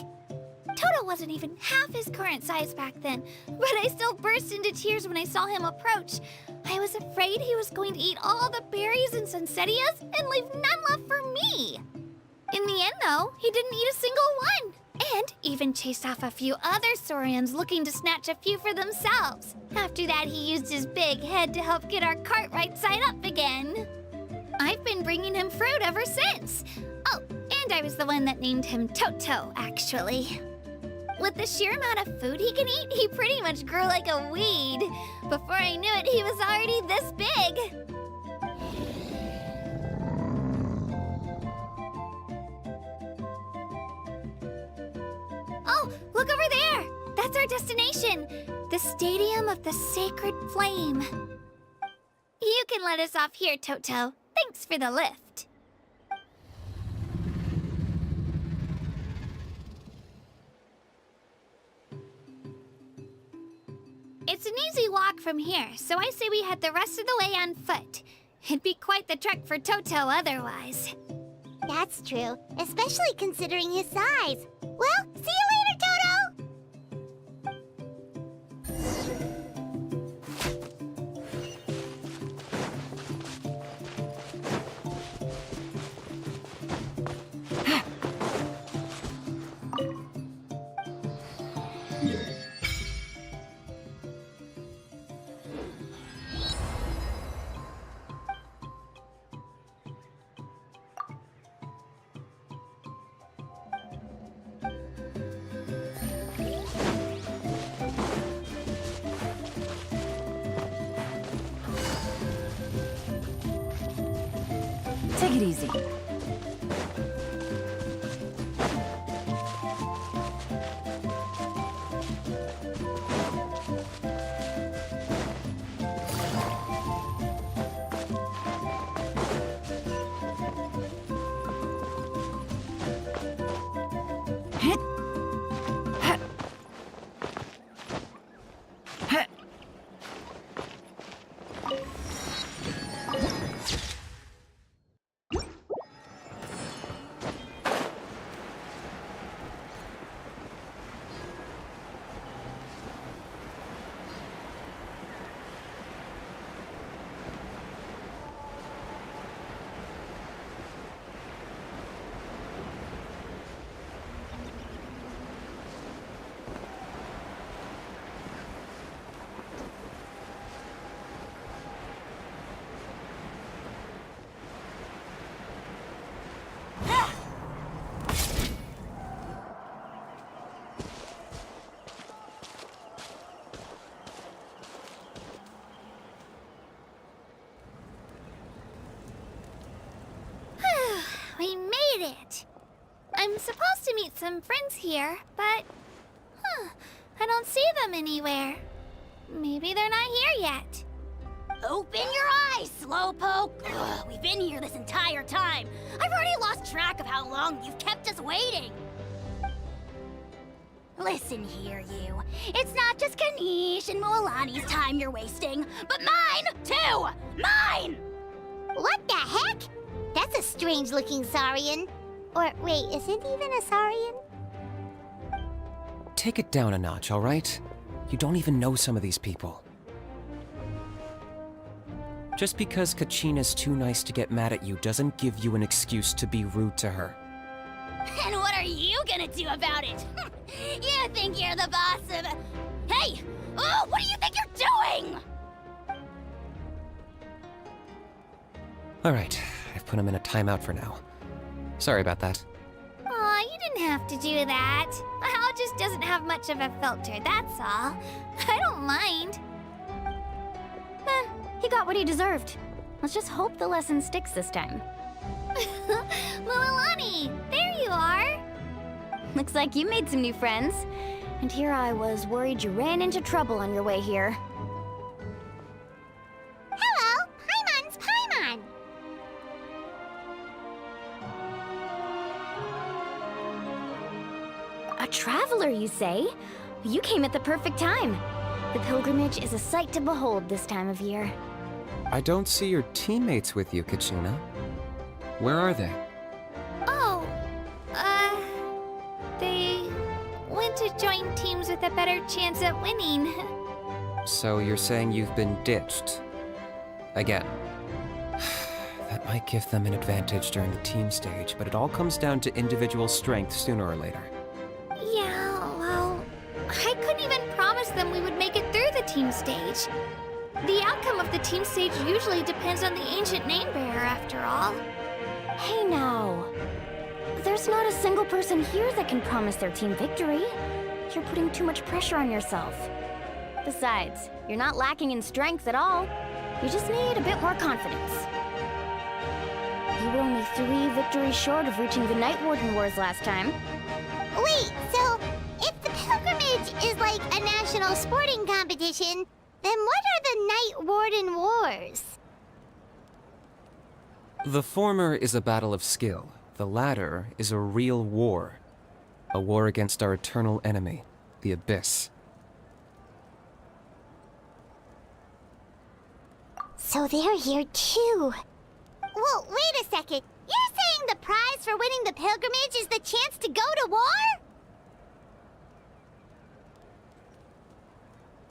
Toto wasn't even half his current size back then, but I still burst into tears when I saw him approach. I was afraid he was going to eat all the berries and sunsettias and leave none left for me. In the end, though, he didn't eat a single one. And even chased off a few other saurians looking to snatch a few for themselves. After that, he used his big head to help get our cart right side up again. I've been bringing him fruit ever since. Oh, and I was the one that named him Toto, actually. With the sheer amount of food he can eat, he pretty much grew like a weed. Before I knew it, he was already this big. Oh, look over there! That's our destination! The Stadium of the Sacred Flame. You can let us off here, Toto. Thanks for the lift. It's an easy walk from here, so I say we head the rest of the way on foot. It'd be quite the trek for Toto otherwise. That's true, especially considering his size. Well, see you later, Toto! Take it easy. We made it! I'm supposed to meet some friends here, but I don't see them anywhere. Maybe they're not here yet. Open your eyes, Slowpoke! Ugh, we've been here this entire time. I've already lost track of how long you've kept us waiting. Listen here, you. It's not just Kanish and Moalani's time you're wasting, but mine, too! Mine! What the heck? That's a strange-looking Saurian. Or, wait, is it even a Saurian? Take it down a notch, all right? You don't even know some of these people. Just because Kachina's too nice to get mad at you doesn't give you an excuse to be rude to her. And what are you gonna do about it? You think you're the boss of... Hey! Oh, what do you think you're doing? All right, I've put him in a timeout for now. Sorry about that. Aw, you didn't have to do that. Hal just doesn't have much of a filter, that's all. I don't mind. He got what he deserved. Let's just hope the lesson sticks this time. Moalani, there you are. Looks like you made some new friends. And here I was worried you ran into trouble on your way here. Hello, Paimon's Paimon. A traveler, you say? You came at the perfect time. The pilgrimage is a sight to behold this time of year. I don't see your teammates with you, Kachina. Where are they? Oh, they went to join teams with a better chance at winning. So you're saying you've been ditched? Again. That might give them an advantage during the team stage, but it all comes down to individual strength sooner or later. Yeah, well, I couldn't even promise them we would make it through the team stage. The outcome of the team stage usually depends on the ancient name bearer, after all. Hey now. There's not a single person here that can promise their team victory. You're putting too much pressure on yourself. Besides, you're not lacking in strength at all. You just need a bit more confidence. You were only 3 victories short of reaching the Night Warden Wars last time. Wait, so if the pilgrimage is like a national sporting competition, then what are the Night Warden Wars? The former is a battle of skill. The latter is a real war. A war against our eternal enemy, the Abyss. So they're here too. Well, wait a second. You're saying the prize for winning the pilgrimage is the chance to go to war?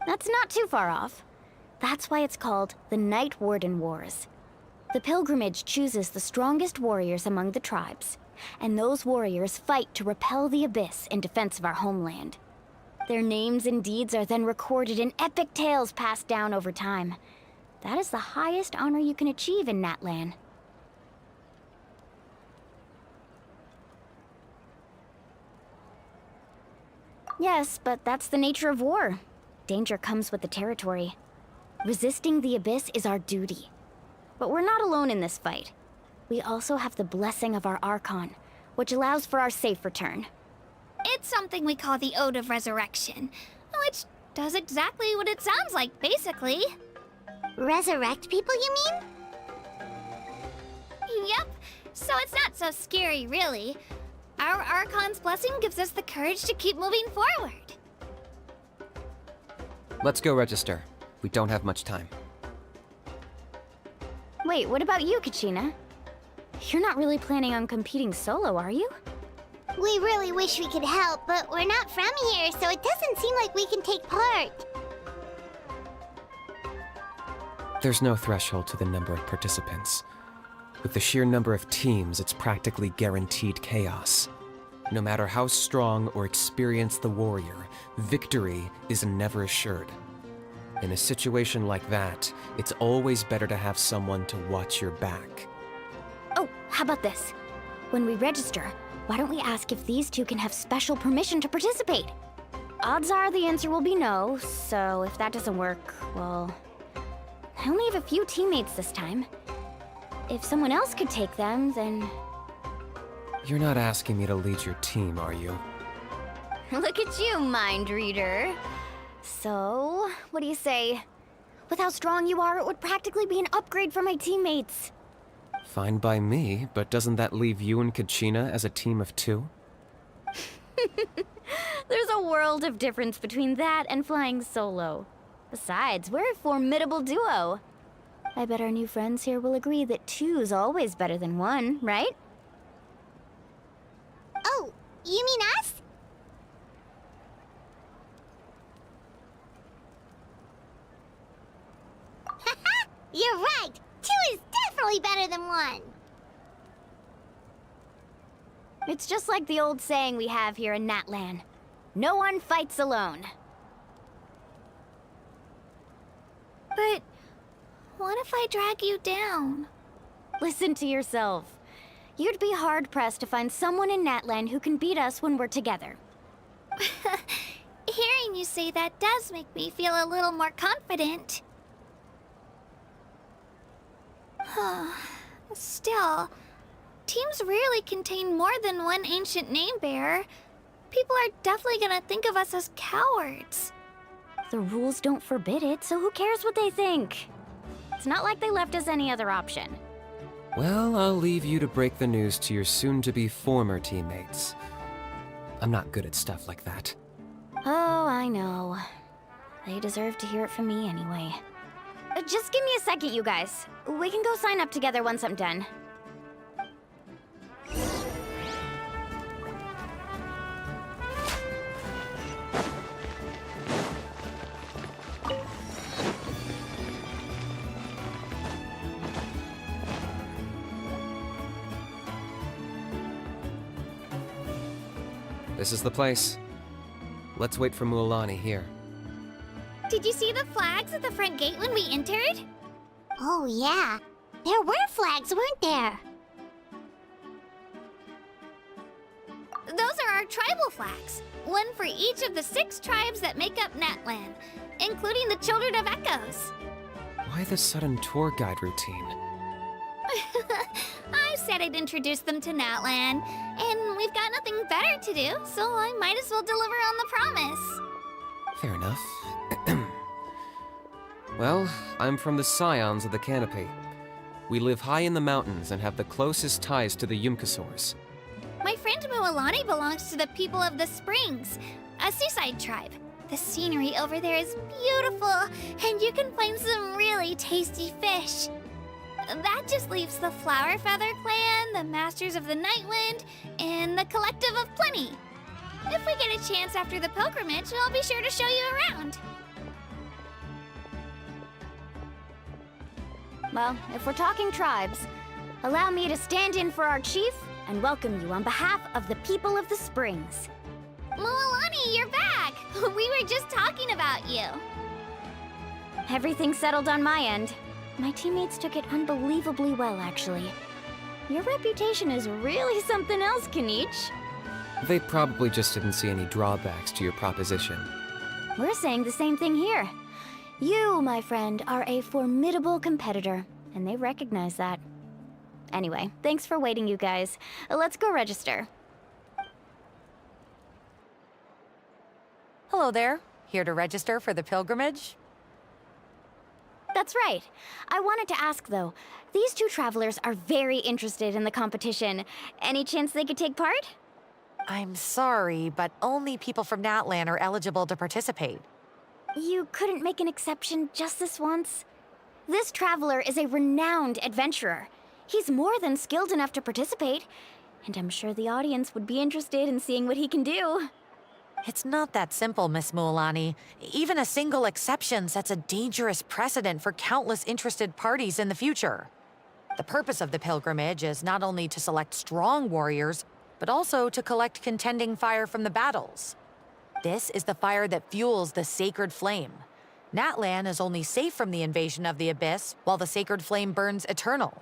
That's not too far off. That's why it's called the Night Warden Wars. The pilgrimage chooses the strongest warriors among the tribes, and those warriors fight to repel the Abyss in defense of our homeland. Their names and deeds are then recorded in epic tales passed down over time. That is the highest honor you can achieve in Natlan. Yes, but that's the nature of war. Danger comes with the territory. Resisting the Abyss is our duty. But we're not alone in this fight. We also have the blessing of our Archon, which allows for our safe return. It's something we call the Ode of Resurrection, which does exactly what it sounds like, basically. Resurrect people, you mean? Yep, so it's not so scary, really. Our Archon's blessing gives us the courage to keep moving forward. Let's go register. We don't have much time. Wait, what about you, Kachina? You're not really planning on competing solo, are you? We really wish we could help, but we're not from here, so it doesn't seem like we can take part. There's no threshold to the number of participants. With the sheer number of teams, it's practically guaranteed chaos. No matter how strong or experienced the warrior, victory is never assured. In a situation like that, it's always better to have someone to watch your back. Oh, how about this? When we register, why don't we ask if these two can have special permission to participate? Odds are the answer will be no, so if that doesn't work, well... I only have a few teammates this time. If someone else could take them, then... You're not asking me to lead your team, are you? Look at you, mind reader. So, what do you say? With how strong you are, it would practically be an upgrade for my teammates. Fine by me, but doesn't that leave you and Kachina as a team of 2? There's a world of difference between that and flying solo. Besides, we're a formidable duo. I bet our new friends here will agree that 2's always better than 1, right? Oh, you mean us? Haha, you're right. 2 is definitely better than 1. It's just like the old saying we have here in Natlan. No one fights alone. But what if I drag you down? Listen to yourself. You'd be hard-pressed to find someone in Natlan who can beat us when we're together. Hearing you say that does make me feel a little more confident. Still, teams rarely contain more than one ancient name bearer. People are definitely gonna think of us as cowards. The rules don't forbid it, so who cares what they think? It's not like they left us any other option. Well, I'll leave you to break the news to your soon-to-be former teammates. I'm not good at stuff like that. Oh, I know. They deserve to hear it from me anyway. Just give me a second, you guys. We can go sign up together once I'm done. This is the place. Let's wait for Mualani here. Did you see the flags at the front gate when we entered? Oh, yeah. There were flags, weren't there? Those are our tribal flags. One for each of the 6 tribes that make up Natlan, including the Children of Echoes. Why the sudden tour guide routine? I said I'd introduce them to Natlan, and we've got nothing better to do, so I might as well deliver on the promise. Fair enough. Well, I'm from the Scions of the Canopy. We live high in the mountains and have the closest ties to the Yumkasaurs. My friend Mualani belongs to the people of the Springs, a seaside tribe. The scenery over there is beautiful, and you can find some really tasty fish. That just leaves the Flower Feather Clan, the Masters of the Nightwind, and the Collective of Plenty. If we get a chance after the pilgrimage, I'll be sure to show you around. Well, if we're talking tribes, allow me to stand in for our chief and welcome you on behalf of the people of the Springs. Mualani, you're back! We were just talking about you. Everything's settled on my end. My teammates took it unbelievably well, actually. Your reputation is really something else, Kanich. They probably just didn't see any drawbacks to your proposition. We're saying the same thing here. You, my friend, are a formidable competitor, and they recognize that. Anyway, thanks for waiting, you guys. Let's go register. Hello there. Here to register for the pilgrimage? That's right. I wanted to ask, though. These 2 travelers are very interested in the competition. Any chance they could take part? I'm sorry, but only people from Natlan are eligible to participate. You couldn't make an exception just this once? This traveler is a renowned adventurer. He's more than skilled enough to participate, and I'm sure the audience would be interested in seeing what he can do. It's not that simple, Miss Mualani. Even a single exception sets a dangerous precedent for countless interested parties in the future. The purpose of the pilgrimage is not only to select strong warriors, but also to collect contending fire from the battles. This is the fire that fuels the sacred flame. Natlan is only safe from the invasion of the Abyss, while the sacred flame burns eternal.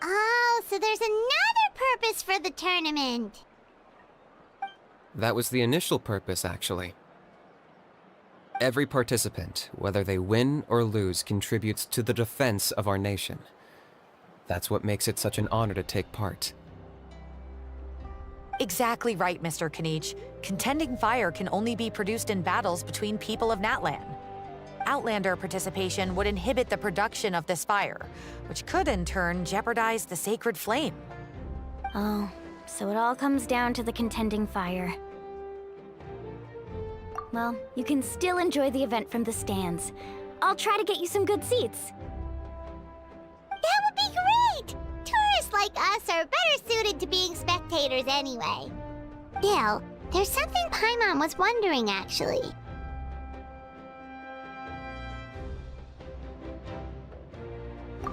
Oh, so there's another purpose for the tournament. That was the initial purpose, actually. Every participant, whether they win or lose, contributes to the defense of our nation. That's what makes it such an honor to take part. Exactly right, Mr. Kanich. Contending fire can only be produced in battles between people of Natlan. Outlander participation would inhibit the production of this fire, which could in turn jeopardize the sacred flame. Oh, so it all comes down to the contending fire. Well, you can still enjoy the event from the stands. I'll try to get you some good seats. That would be great! Tourists like us are better suited to being spectators anyway. Still, there's something Paimon was wondering, actually.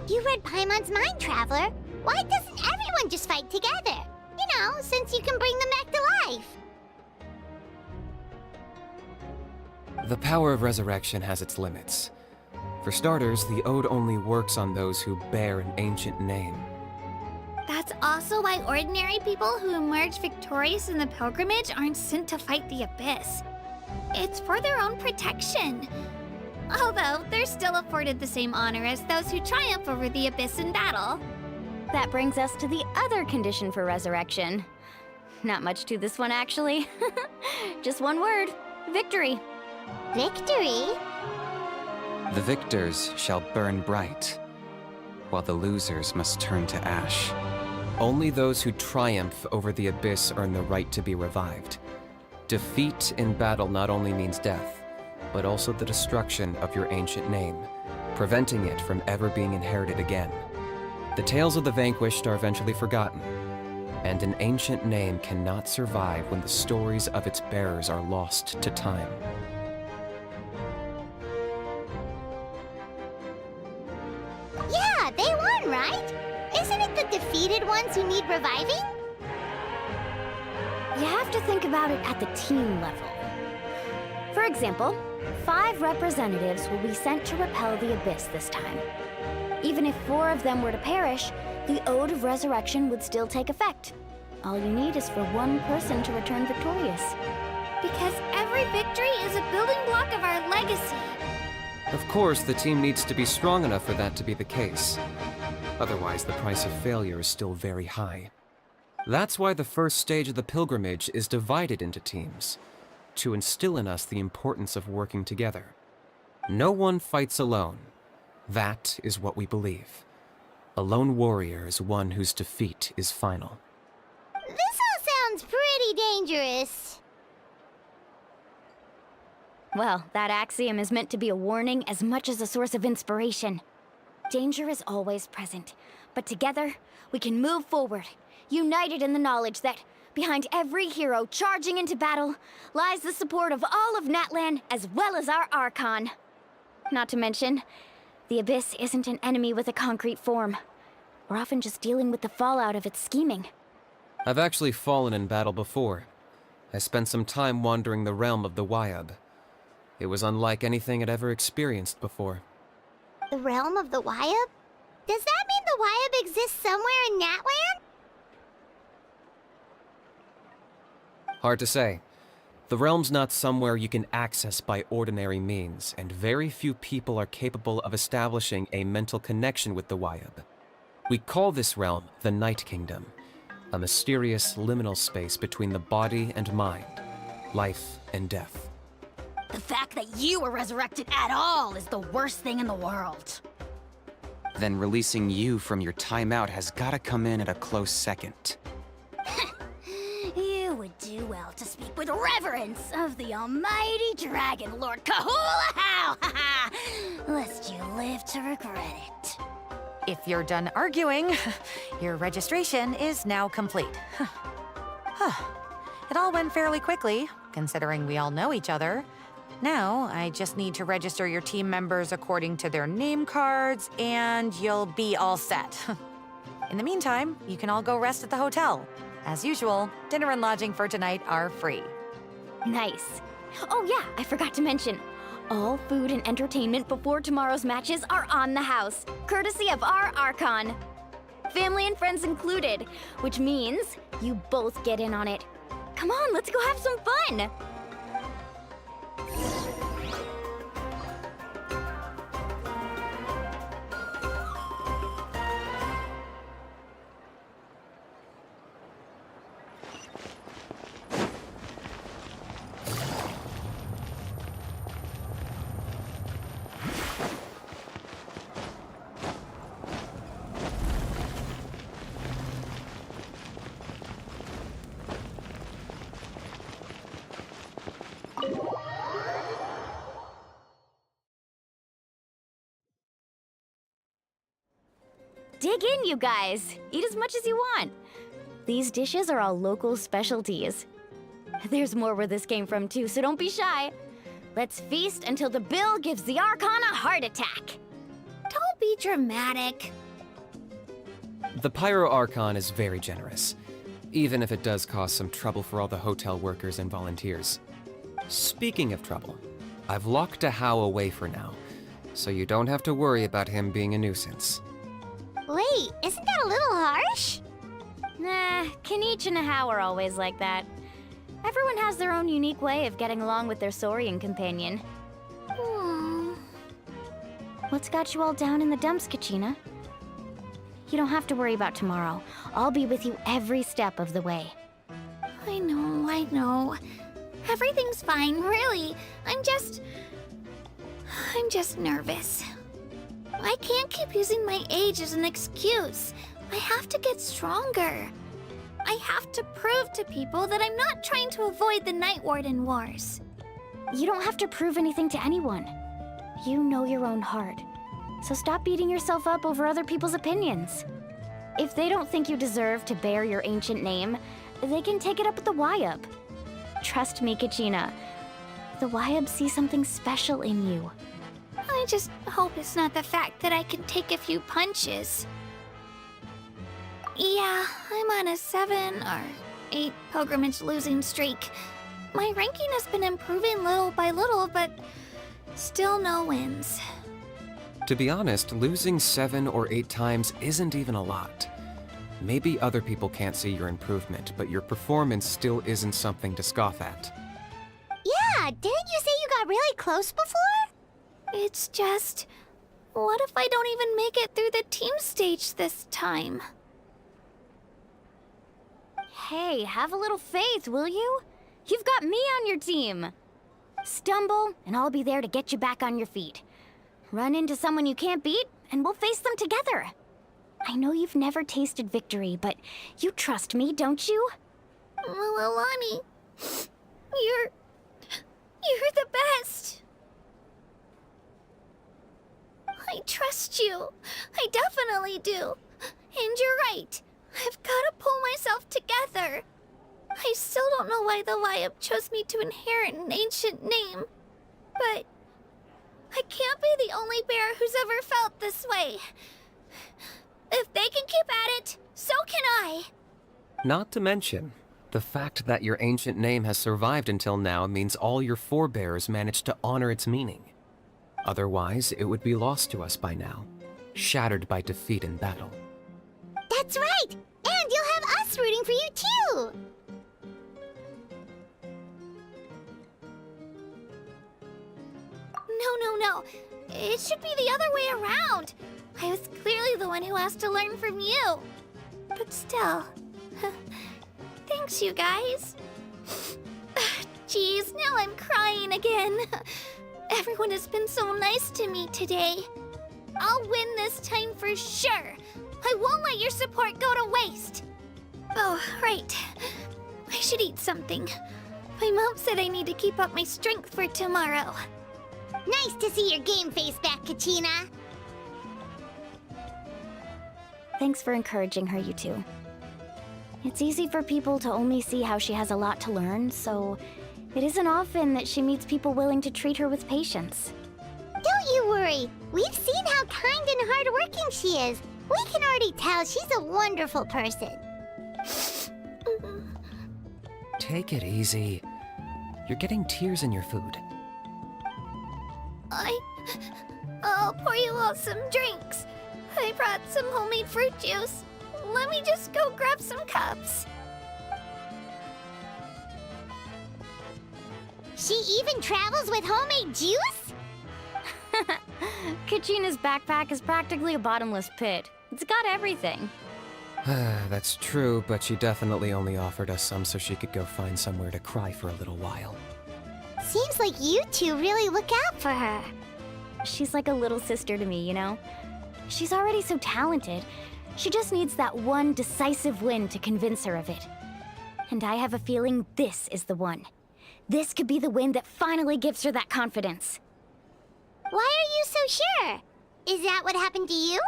You read Paimon's mind, Traveler. Why doesn't everyone just fight together? You know, since you can bring them back to life. The power of resurrection has its limits. For starters, the Ode only works on those who bear an ancient name. That's also why ordinary people who emerge victorious in the pilgrimage aren't sent to fight the Abyss. It's for their own protection. Although, they're still afforded the same honor as those who triumph over the Abyss in battle. That brings us to the other condition for resurrection. Not much to this one, actually. Just one word. Victory. Victory? The victors shall burn bright, while the losers must turn to ash. Only those who triumph over the Abyss earn the right to be revived. Defeat in battle not only means death, but also the destruction of your ancient name, preventing it from ever being inherited again. The tales of the vanquished are eventually forgotten, and an ancient name cannot survive when the stories of its bearers are lost to time. Yeah, they won, right? Isn't it the defeated ones who need reviving? You have to think about it at the team level. For example, 5 representatives will be sent to repel the Abyss this time. Even if 4 of them were to perish, the Ode of Resurrection would still take effect. All you need is for 1 person to return victorious. Because every victory is a building block of our legacy. Of course, the team needs to be strong enough for that to be the case. Otherwise, the price of failure is still very high. That's why the first stage of the pilgrimage is divided into teams, to instill in us the importance of working together. No one fights alone. That is what we believe. A lone warrior is one whose defeat is final. This all sounds pretty dangerous. Well, that axiom is meant to be a warning as much as a source of inspiration. Danger is always present, but together, we can move forward, united in the knowledge that behind every hero charging into battle lies the support of all of Natlan as well as our Archon. Not to mention, the Abyss isn't an enemy with a concrete form. We're often just dealing with the fallout of its scheming. I've actually fallen in battle before. I spent some time wandering the realm of the Wyab. It was unlike anything I'd ever experienced before. The realm of the Wyab? Does that mean the Wyab exists somewhere in Natlan? Hard to say. The realm's not somewhere you can access by ordinary means, and very few people are capable of establishing a mental connection with the Wyab. We call this realm the Night Kingdom, a mysterious liminal space between the body and mind, life and death. The fact that you were resurrected at all is the worst thing in the world. Then releasing you from your timeout has gotta come in at a close second. You would do well to speak with reverence of the almighty Dragon Lord Kahula-How! Lest you live to regret it. If you're done arguing, your registration is now complete. It all went fairly quickly, considering we all know each other. Now, I just need to register your team members according to their name cards, and you'll be all set. In the meantime, you can all go rest at the hotel. As usual, dinner and lodging for tonight are free. Nice. Oh yeah, I forgot to mention. All food and entertainment before tomorrow's matches are on the house, courtesy of our Archon. Family and friends included, which means you both get in on it. Come on, let's go have some fun! Dig in, you guys. Eat as much as you want. These dishes are all local specialties. There's more where this came from too, so don't be shy. Let's feast until the bill gives the Archon a heart attack. Don't be dramatic. The Pyro Archon is very generous, even if it does cause some trouble for all the hotel workers and volunteers. Speaking of trouble, I've locked a How away for now, so you don't have to worry about him being a nuisance. Wait, isn't that a little harsh? Nah, Kenichi and How are always like that. Everyone has their own unique way of getting along with their Saurian companion. What's got you all down in the dumps, Kachina? You don't have to worry about tomorrow. I'll be with you every step of the way. I know. Everything's fine, really. I'm just nervous. I can't keep using my age as an excuse. I have to get stronger. I have to prove to people that I'm not trying to avoid the Night Warden Wars. You don't have to prove anything to anyone. You know your own heart. So stop beating yourself up over other people's opinions. If they don't think you deserve to bear your ancient name, they can take it up with the Wyub. Trust me, Kachina. The Wyub see something special in you. I just hope it's not the fact that I can take a few punches. Yeah, I'm on a 7 or 8 pilgrimage losing streak. My ranking has been improving little by little, but still no wins. To be honest, losing 7 or 8 times isn't even a lot. Maybe other people can't see your improvement, but your performance still isn't something to scoff at. Yeah, didn't you say you got really close before? It's just, what if I don't even make it through the team stage this time? Hey, have a little faith, will you? You've got me on your team. Stumble, and I'll be there to get you back on your feet. Run into someone you can't beat, and we'll face them together. I know you've never tasted victory, but you trust me, don't you? Alani, you're the best. I trust you. I definitely do. And you're right. I've got to pull myself together. I still don't know why the Wyub chose me to inherit an ancient name. But I can't be the only bear who's ever felt this way. If they can keep at it, so can I. Not to mention, the fact that your ancient name has survived until now means all your forebears managed to honor its meaning. Otherwise, it would be lost to us by now, shattered by defeat in battle. That's right! And you'll have us rooting for you too! No. It should be the other way around. I was clearly the one who asked to learn from you. But still, thanks you guys. Geez, now I'm crying again. Everyone has been so nice to me today. I'll win this time for sure. I won't let your support go to waste. Oh, right. I should eat something. My mom said I need to keep up my strength for tomorrow. Nice to see your game face back, Kachina. Thanks for encouraging her, you two. It's easy for people to only see how she has a lot to learn, so it isn't often that she meets people willing to treat her with patience. Don't you worry. We've seen how kind and hardworking she is. We can already tell she's a wonderful person. Take it easy. You're getting tears in your food. I'll pour you all some drinks. I brought some homemade fruit juice. Let me just go grab some cups. She even travels with homemade juice? Kachina's backpack is practically a bottomless pit. It's got everything. That's true, but she definitely only offered us some so she could go find somewhere to cry for a little while. Seems like you two really look out for her. She's like a little sister to me, you know? She's already so talented. She just needs that one decisive win to convince her of it. And I have a feeling this is the one. This could be the win that finally gives her that confidence. Why are you so sure? Is that what happened to you?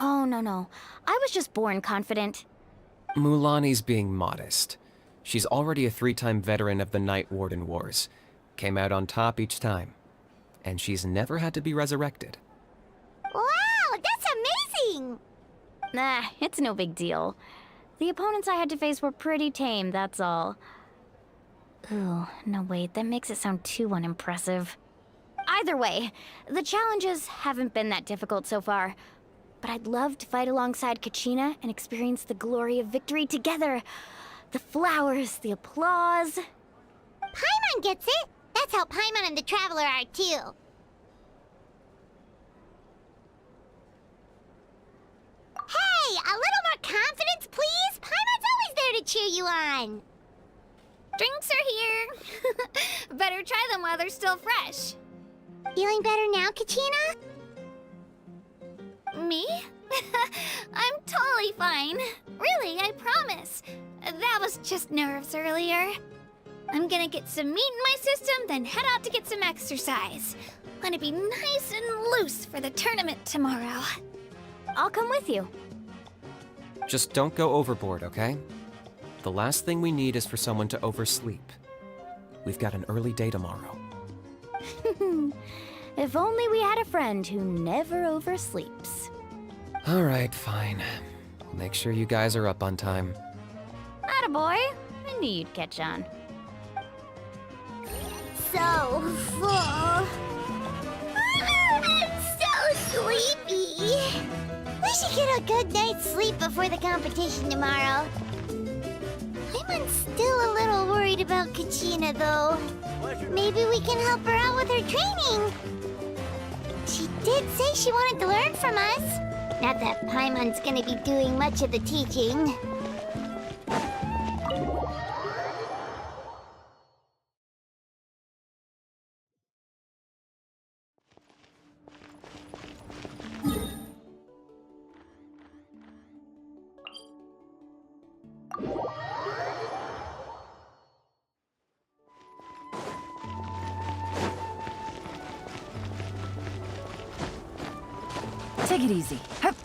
Oh, no. I was just born confident. Mulaney's being modest. She's already a 3-time veteran of the Night Warden Wars. Came out on top each time. And she's never had to be resurrected. Wow, that's amazing! Nah, it's no big deal. The opponents I had to face were pretty tame, that's all. Ooh, no wait, that makes it sound too unimpressive. Either way, the challenges haven't been that difficult so far. But I'd love to fight alongside Kachina and experience the glory of victory together. The flowers, the applause. Paimon gets it! That's how Paimon and the Traveler are too. Hey, a little more confidence, please? Paimon's always there to cheer you on. Drinks are here. Better try them while they're still fresh. Feeling better now, Kachina? Me? I'm totally fine. Really, I promise. That was just nerves earlier. I'm gonna get some meat in my system, then head out to get some exercise. Gonna be nice and loose for the tournament tomorrow. I'll come with you. Just don't go overboard, okay? The last thing we need is for someone to oversleep. We've got an early day tomorrow. If only we had a friend who never oversleeps. All right, fine. I'll make sure you guys are up on time. Attaboy. I knew you'd catch on. So full. I'm so sleepy. We should get a good night's sleep before the competition tomorrow. I'm still a little worried about Kachina, though. Maybe we can help her out with her training. She did say she wanted to learn from us. Not that Paimon's gonna be doing much of the teaching. Take it easy. Hup.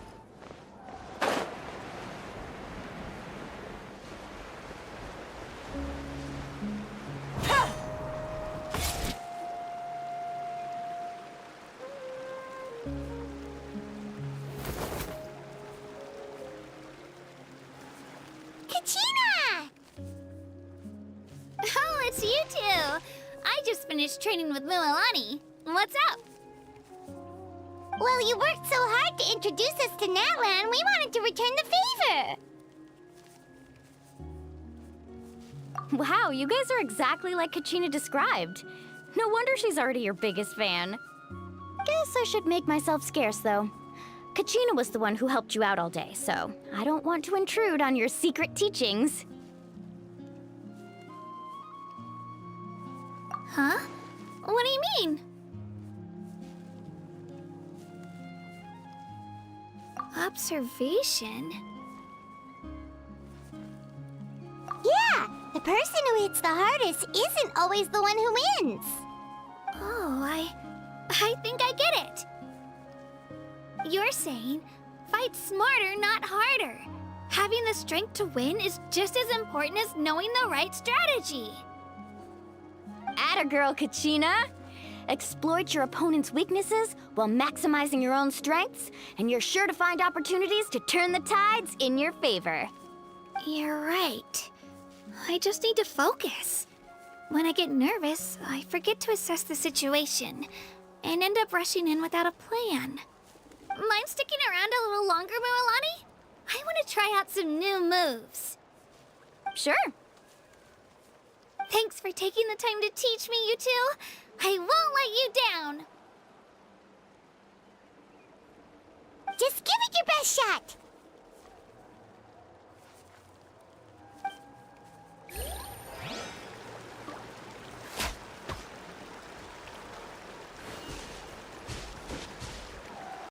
Kachina! Oh, it's you two. I just finished training with Mualani. What's up? Well, you worked so hard to introduce us to Natlan, we wanted to return the favor. Wow, you guys are exactly like Kachina described. No wonder she's already your biggest fan. Guess I should make myself scarce, though. Kachina was the one who helped you out all day, so I don't want to intrude on your secret teachings. Huh? What do you mean? Observation? Yeah, the person who hits the hardest isn't always the one who wins. Oh, I think I get it. You're saying, fight smarter, not harder. Having the strength to win is just as important as knowing the right strategy. Atta girl, Kachina! Exploit your opponent's weaknesses while maximizing your own strengths, and you're sure to find opportunities to turn the tides in your favor. You're right. I just need to focus. When I get nervous, I forget to assess the situation and end up rushing in without a plan. Mind sticking around a little longer, Mualani? I want to try out some new moves. Sure. Thanks for taking the time to teach me, you two. I won't let you down. Just give it your best shot.